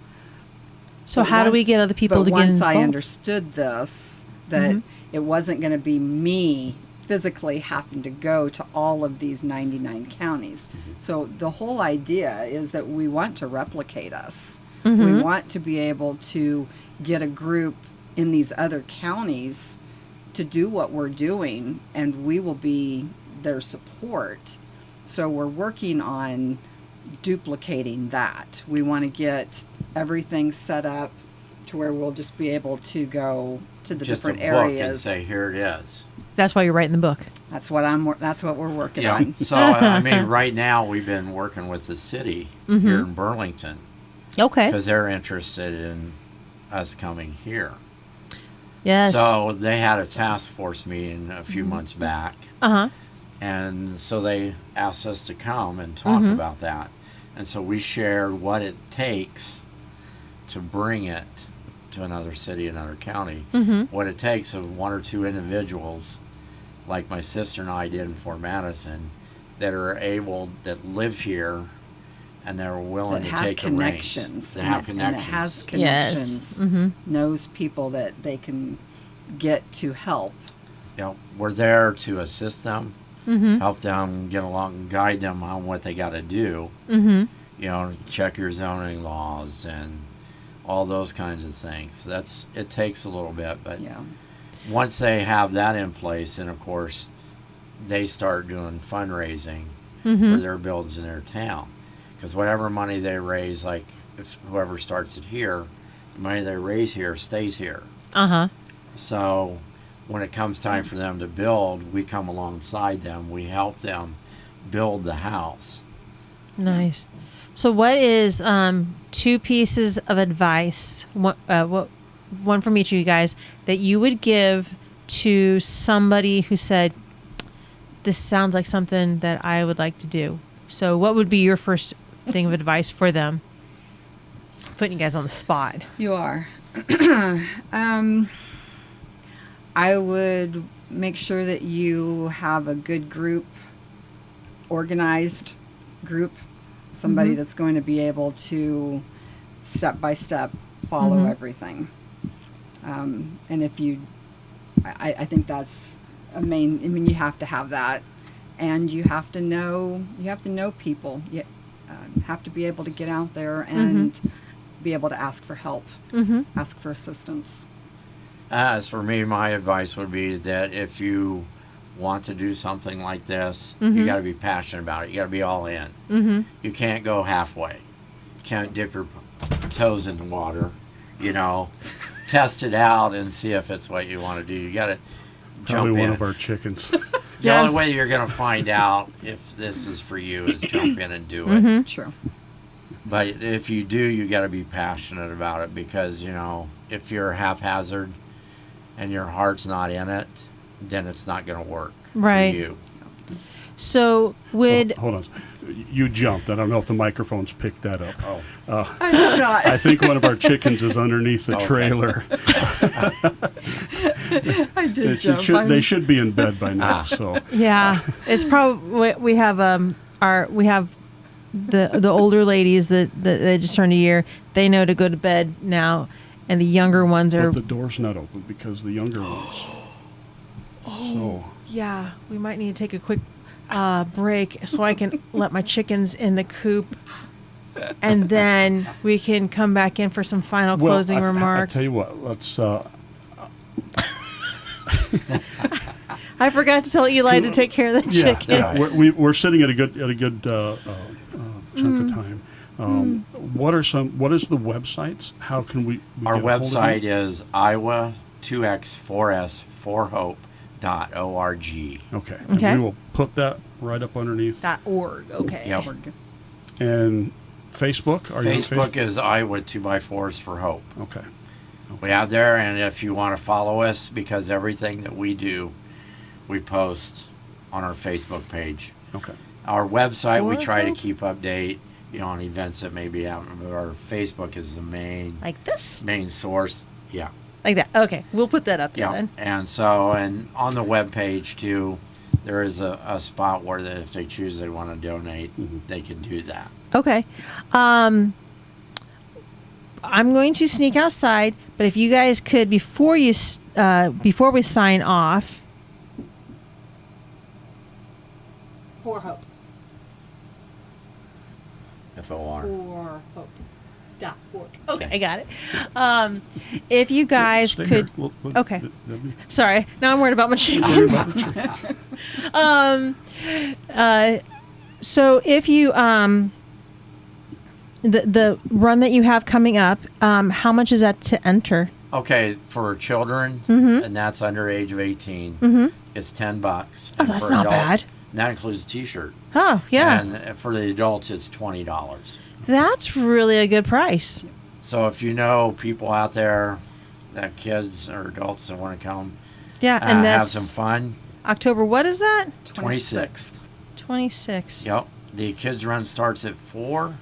So But how do we once- get other people but to get once involved? I understood this, that it wasn't going to be me physically having to go to all of these 99 counties. So the whole idea is that we want to replicate us. We want to be able to get a group in these other counties to do what we're doing, and we will be their support. So we're working on duplicating that. We want to get everything set up to where we'll just be able to go to the Just a different book and areas. say, here it is. That's why you're writing the book. That's what we're working Yeah. on. So, I mean, right now we've been working with the city here in Burlington Okay. because they're interested in us coming here. Yes. So they had a task force meeting a few months back. Uh-huh. And so they asked us to come and talk about that. And so we shared what it takes to bring it to another city, another county. What it takes of one or two individuals, like my sister and I did in Fort Madison, that live here and they're willing That to have take the reins. connections. That have And connections. that has Yes. connections. Knows people that they can get to help. You know, we're there to assist them, help them get along, and guide them on what they got to do. You know, check your zoning laws and all those kinds of things. It takes a little bit, but Yeah. once they have that in place, and of course, they start doing fundraising for their builds in their town, because whatever money they raise, like if whoever starts it here, the money they raise here stays here. Uh-huh. So when it comes time for them to build, we come alongside them. We help them build the house. Nice. So what is two pieces of advice, one from each of you guys, that you would give to somebody who said, this sounds like something that I would like to do? So what would be your first thing of advice for them? Putting you guys on the spot. You are. I would make sure that you have a good group, organized group, somebody that's going to be able to step by step follow everything. And if I think that's a main. I mean, you have to have that, and you have to know people. You have to be able to get out there and be able to ask for help, ask for assistance. As for me, my advice would be that if you want to do something like this, you got to be passionate about it. You got to be all in. You can't go halfway. You can't dip your toes in the water. You know, test it out and see if it's what you want to do. You got to jump Probably in. one of our chickens. The only way you're going to find out if this is for you is jump in and do it. True. But if you do, you got to be passionate about it, because, you know, if you're haphazard and your heart's not in it, then it's not going to work Right. for you. So would Hold on. You jumped. I don't know if the microphones picked that up. Oh, I have not. I think one of our chickens is underneath the Okay. trailer. I did jump. They should be in bed by now. So yeah, it's probably we have the older ladies that just turned a year. They know to go to bed now, and the younger ones are. but the door's not open because the younger ones. So Yeah, we might need to take a quick break so I can let my chickens in the coop and then we can come back in for some final closing remarks. I tell you what, let's. I forgot to tell Eli to take care of the chicken. Yeah, we're sitting at a good chunk of time. What is the websites? How can we Our get a hold of website you? is iowa2x4s4hope.org. Okay. And Okay. we will put that right up underneath. .org. Okay. Yep. And Facebook? Are you on Facebook is Iowa 2x4s for Hope. Okay. We have there, and if you want to follow us, because everything that we do, we post on our Facebook page. Okay. Our website, we For try to Hope? keep update, on events that may be out. Our Facebook is the main Like this? source. Yeah. Like that. Okay. We'll put that up there Yeah. then. And so, and on the web page too, there is a spot where that if they choose they want to donate, they can do that. Okay. I'm going to sneak outside, but if you guys could, before we sign off, for hope. FOR. For hope.org. Okay, I got it. If you guys Stay could. here. Okay. that'd be- Sorry, now I'm worried about my Sorry chickens. about the chicken. So if you the run that you have coming up, how much is that to enter? Okay, for children, and that's under age of 18, it's $10. Oh, And that's for not adults, bad. And that includes a T-shirt. Oh, yeah. And for the adults, it's $20. That's really a good price. So if you know people out there, that kids or adults that want to come, Yeah, and have that's some fun. October. What is that? 26th. 26. Yep. The kids run starts at 4.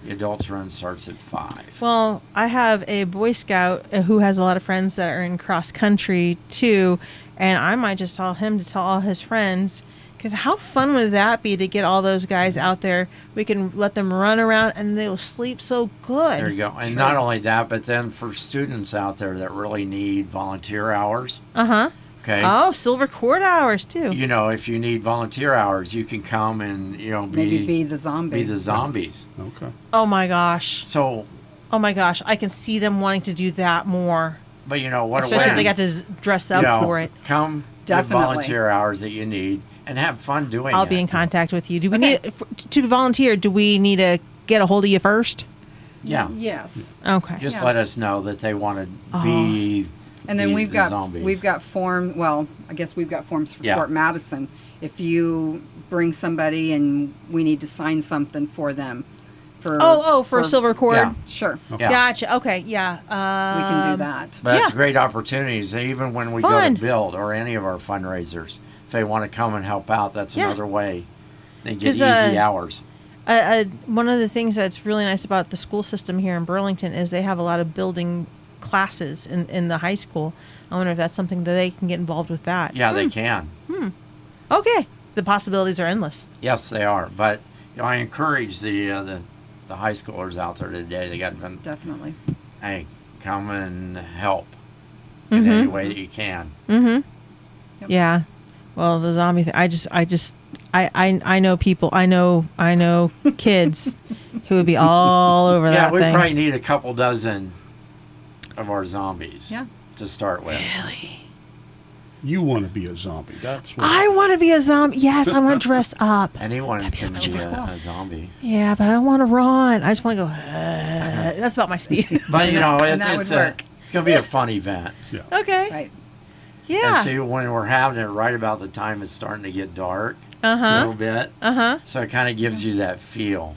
The adults run starts at 5. Well, I have a Boy Scout who has a lot of friends that are in cross country too, and I might just tell him to tell all his friends. Because how fun would that be to get all those guys out there? We can let them run around and they'll sleep so good. There you go. And not only that, but then for students out there that really need volunteer hours, Uh-huh. okay? Oh, silver cord hours too. If you need volunteer hours, you can come and, Maybe be the zombie. be the zombies. Okay. Oh my gosh. So, Oh my gosh. I can see them wanting to do that more. but what Especially a if way. they got to dress up for it. Come Definitely. with volunteer hours that you need and have fun doing I'll it. be in contact with you. Do we Okay. need to volunteer? Do we need to get a hold of you first? Yeah. Yes. Okay. Just Yeah. let us know that they want to Oh. be And then the we've got zombies. forms. Well, I guess we've got forms for Yeah. Fort Madison. If you bring somebody and we need to sign something for them, for silver cord. Yeah. Sure, Yeah. Gotcha. Okay. Yeah. we can do that. But it's Yeah. great opportunities. Even when we Fun. go to build or any of our fundraisers, if they want to come and help out, that's Yeah. another way. They get 'Cause, easy hours. One of the things that's really nice about the school system here in Burlington is they have a lot of building classes in the high school. I wonder if that's something that they can get involved with that. Yeah, they can. Okay. The possibilities are endless. Yes, they are. But I encourage the high schoolers out there today. They got to Definitely. hey, come and help in any way that you can. Yep. Yeah. Well, the zombie thing. I know people. I know kids who would be all over Yeah, that we thing. probably need a couple dozen of our zombies. Yeah. To start with. Really? You want to be a zombie. That's what. I want to be a zombie. Yes, I want to dress up. Anyone That'd be so can much be fun. a zombie. Yeah, but I don't want to run. I just want to go. That's about my speed. But And that would it's work. going to be a fun event. Yeah. Okay. Right. Yeah. And see, when we're having it right about the time it's starting to get dark Uh a little huh. bit, Uh huh. so it kind of gives you that feel.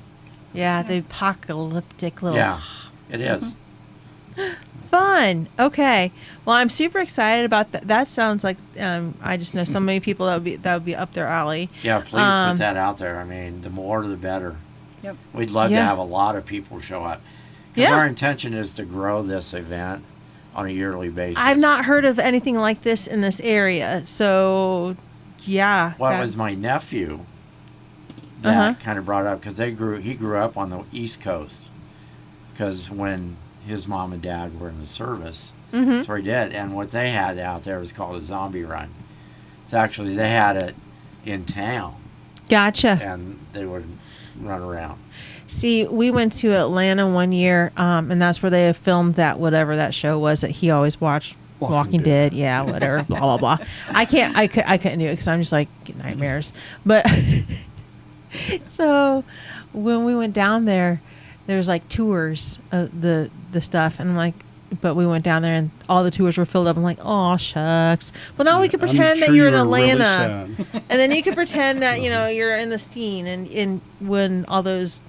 Yeah, the apocalyptic little. Yeah, it is. Fun. Okay. Well, I'm super excited about that. That sounds like I just know so many people that would be up their alley. Yeah, please put that out there. I mean, the more the better. Yep. We'd love to Yeah. have a lot of people show up. Because Yeah. our intention is to grow this event on a yearly basis. I've not heard of anything like this in this area, so yeah. Well, it that- was my nephew that Uh-huh. kind of brought up because he grew up on the East Coast. Because when his mom and dad were in the service, that's where he did. And what they had out there was called a zombie run. It's actually they had it in town, Gotcha. and they would run around. See, we went to Atlanta one year, and that's where they filmed that whatever that show was that he always watched. Walking Dead. Yeah, whatever. Blah blah blah. I couldn't do it because I'm just like get nightmares. But so when we went down there, there was like tours of the stuff, and I'm like, but we went down there and all the tours were filled up. I'm like, oh shucks. Well, now we could pretend that you're in Atlanta, really and then you could pretend that you're in the scene and when all those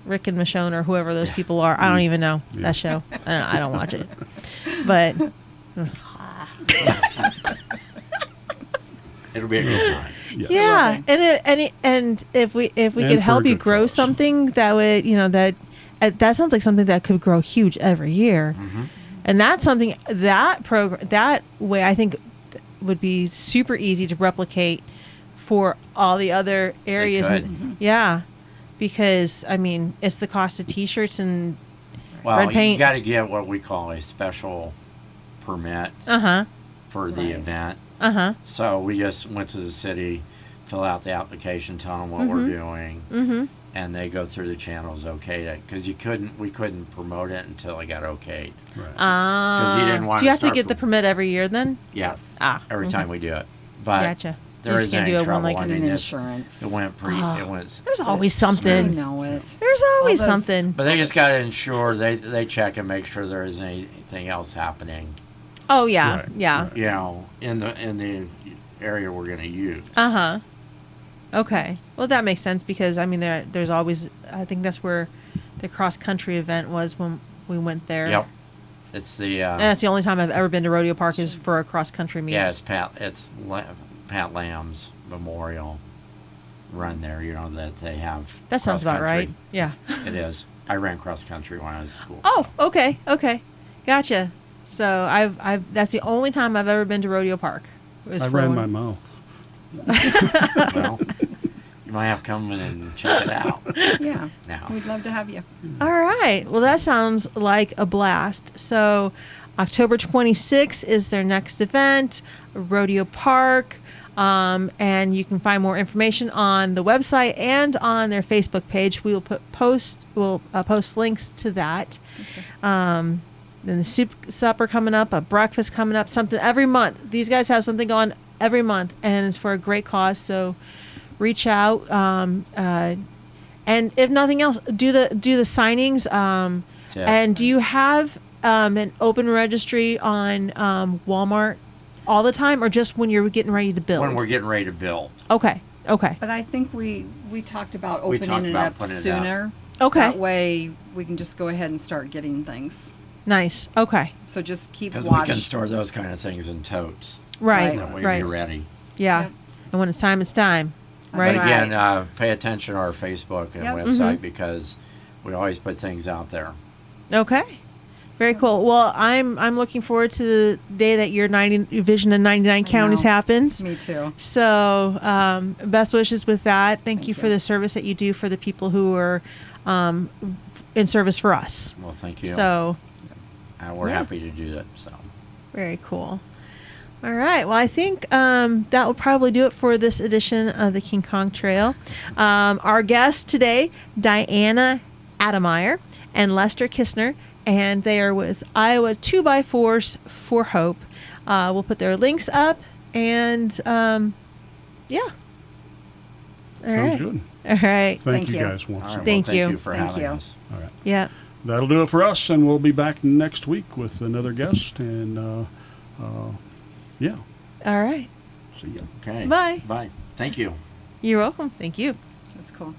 Rick and Michonne or whoever those people are. I don't even know that show. I don't watch it, but. It'll be a good time. Yeah, and if we could help you grow something that would that sounds like something that could grow huge every year, and that's something that way I think would be super easy to replicate for all the other areas. Yeah, because I mean it's the cost of T-shirts and red paint. You got to get what we call a special permit for the event. So we just went to the city, fill out the application, tell them what we're doing, and they go through the channels, okayed it, because we couldn't promote it until it got okayed. Right. Because he didn't want. Do you have to get the permit every year then? Yes. Every time we do it, but gotcha. there isn't any trouble. I mean, insurance. It went it went. There's always something. I know it. There's always something. But they just got to ensure they check and make sure there isn't anything else happening. Oh yeah, right. yeah. In the area we're going to use. Okay. Well, that makes sense because I mean there's always I think that's where the cross country event was when we went there. Yep. It's the. And that's the only time I've ever been to Rodeo Park is for a cross country meet. Yeah, it's Pat Lamb's memorial run there. That they have. That sounds about right. Yeah. It is. I ran cross country when I was in school. Oh, okay, gotcha. So I've that's the only time I've ever been to Rodeo Park. I ran my mouth. Well, you might have to come in and check it out. Yeah. Now. We'd love to have you. All right. Well, that sounds like a blast. So October 26th is their next event, Rodeo Park. And you can find more information on the website and on their Facebook page. We will post links to that. Okay. Then the soup supper coming up, a breakfast coming up, something every month. These guys have something going every month, and it's for a great cause. So reach out, and if nothing else, do the signings. And do you have an open registry on Walmart all the time, or just when you're getting ready to build? When we're getting ready to build. Okay. But I think we talked about opening it up sooner. Okay. That way we can just go ahead and start getting things. Nice. Okay. So just keep watching. Because we can store those kind of things in totes. Right. That way right. you're ready. Yeah. Yep. And when it's time, it's time. Right. But again, pay attention to our Facebook and website because we always put things out there. Okay. Very cool. Well, I'm looking forward to the day that your Vision in 99 counties happens. Me too. So best wishes with that. Thank you for the service that you do for the people who are in service for us. Well, thank you. So we're happy to do that. So very cool. All right. Well, I think that will probably do it for this edition of the King Kong Trail. Our guests today, Diana Adamire and Lester Kistner, and they are with Iowa 2x4s for Hope. We'll put their links up, and yeah. Sounds good. All right. Thank you guys once again. Thank you. Thank you for having us. All right. Yeah. That'll do it for us, and we'll be back next week with another guest. And yeah. All right. See ya. Okay. Bye. Bye. Thank you. You're welcome. Thank you. That's cool.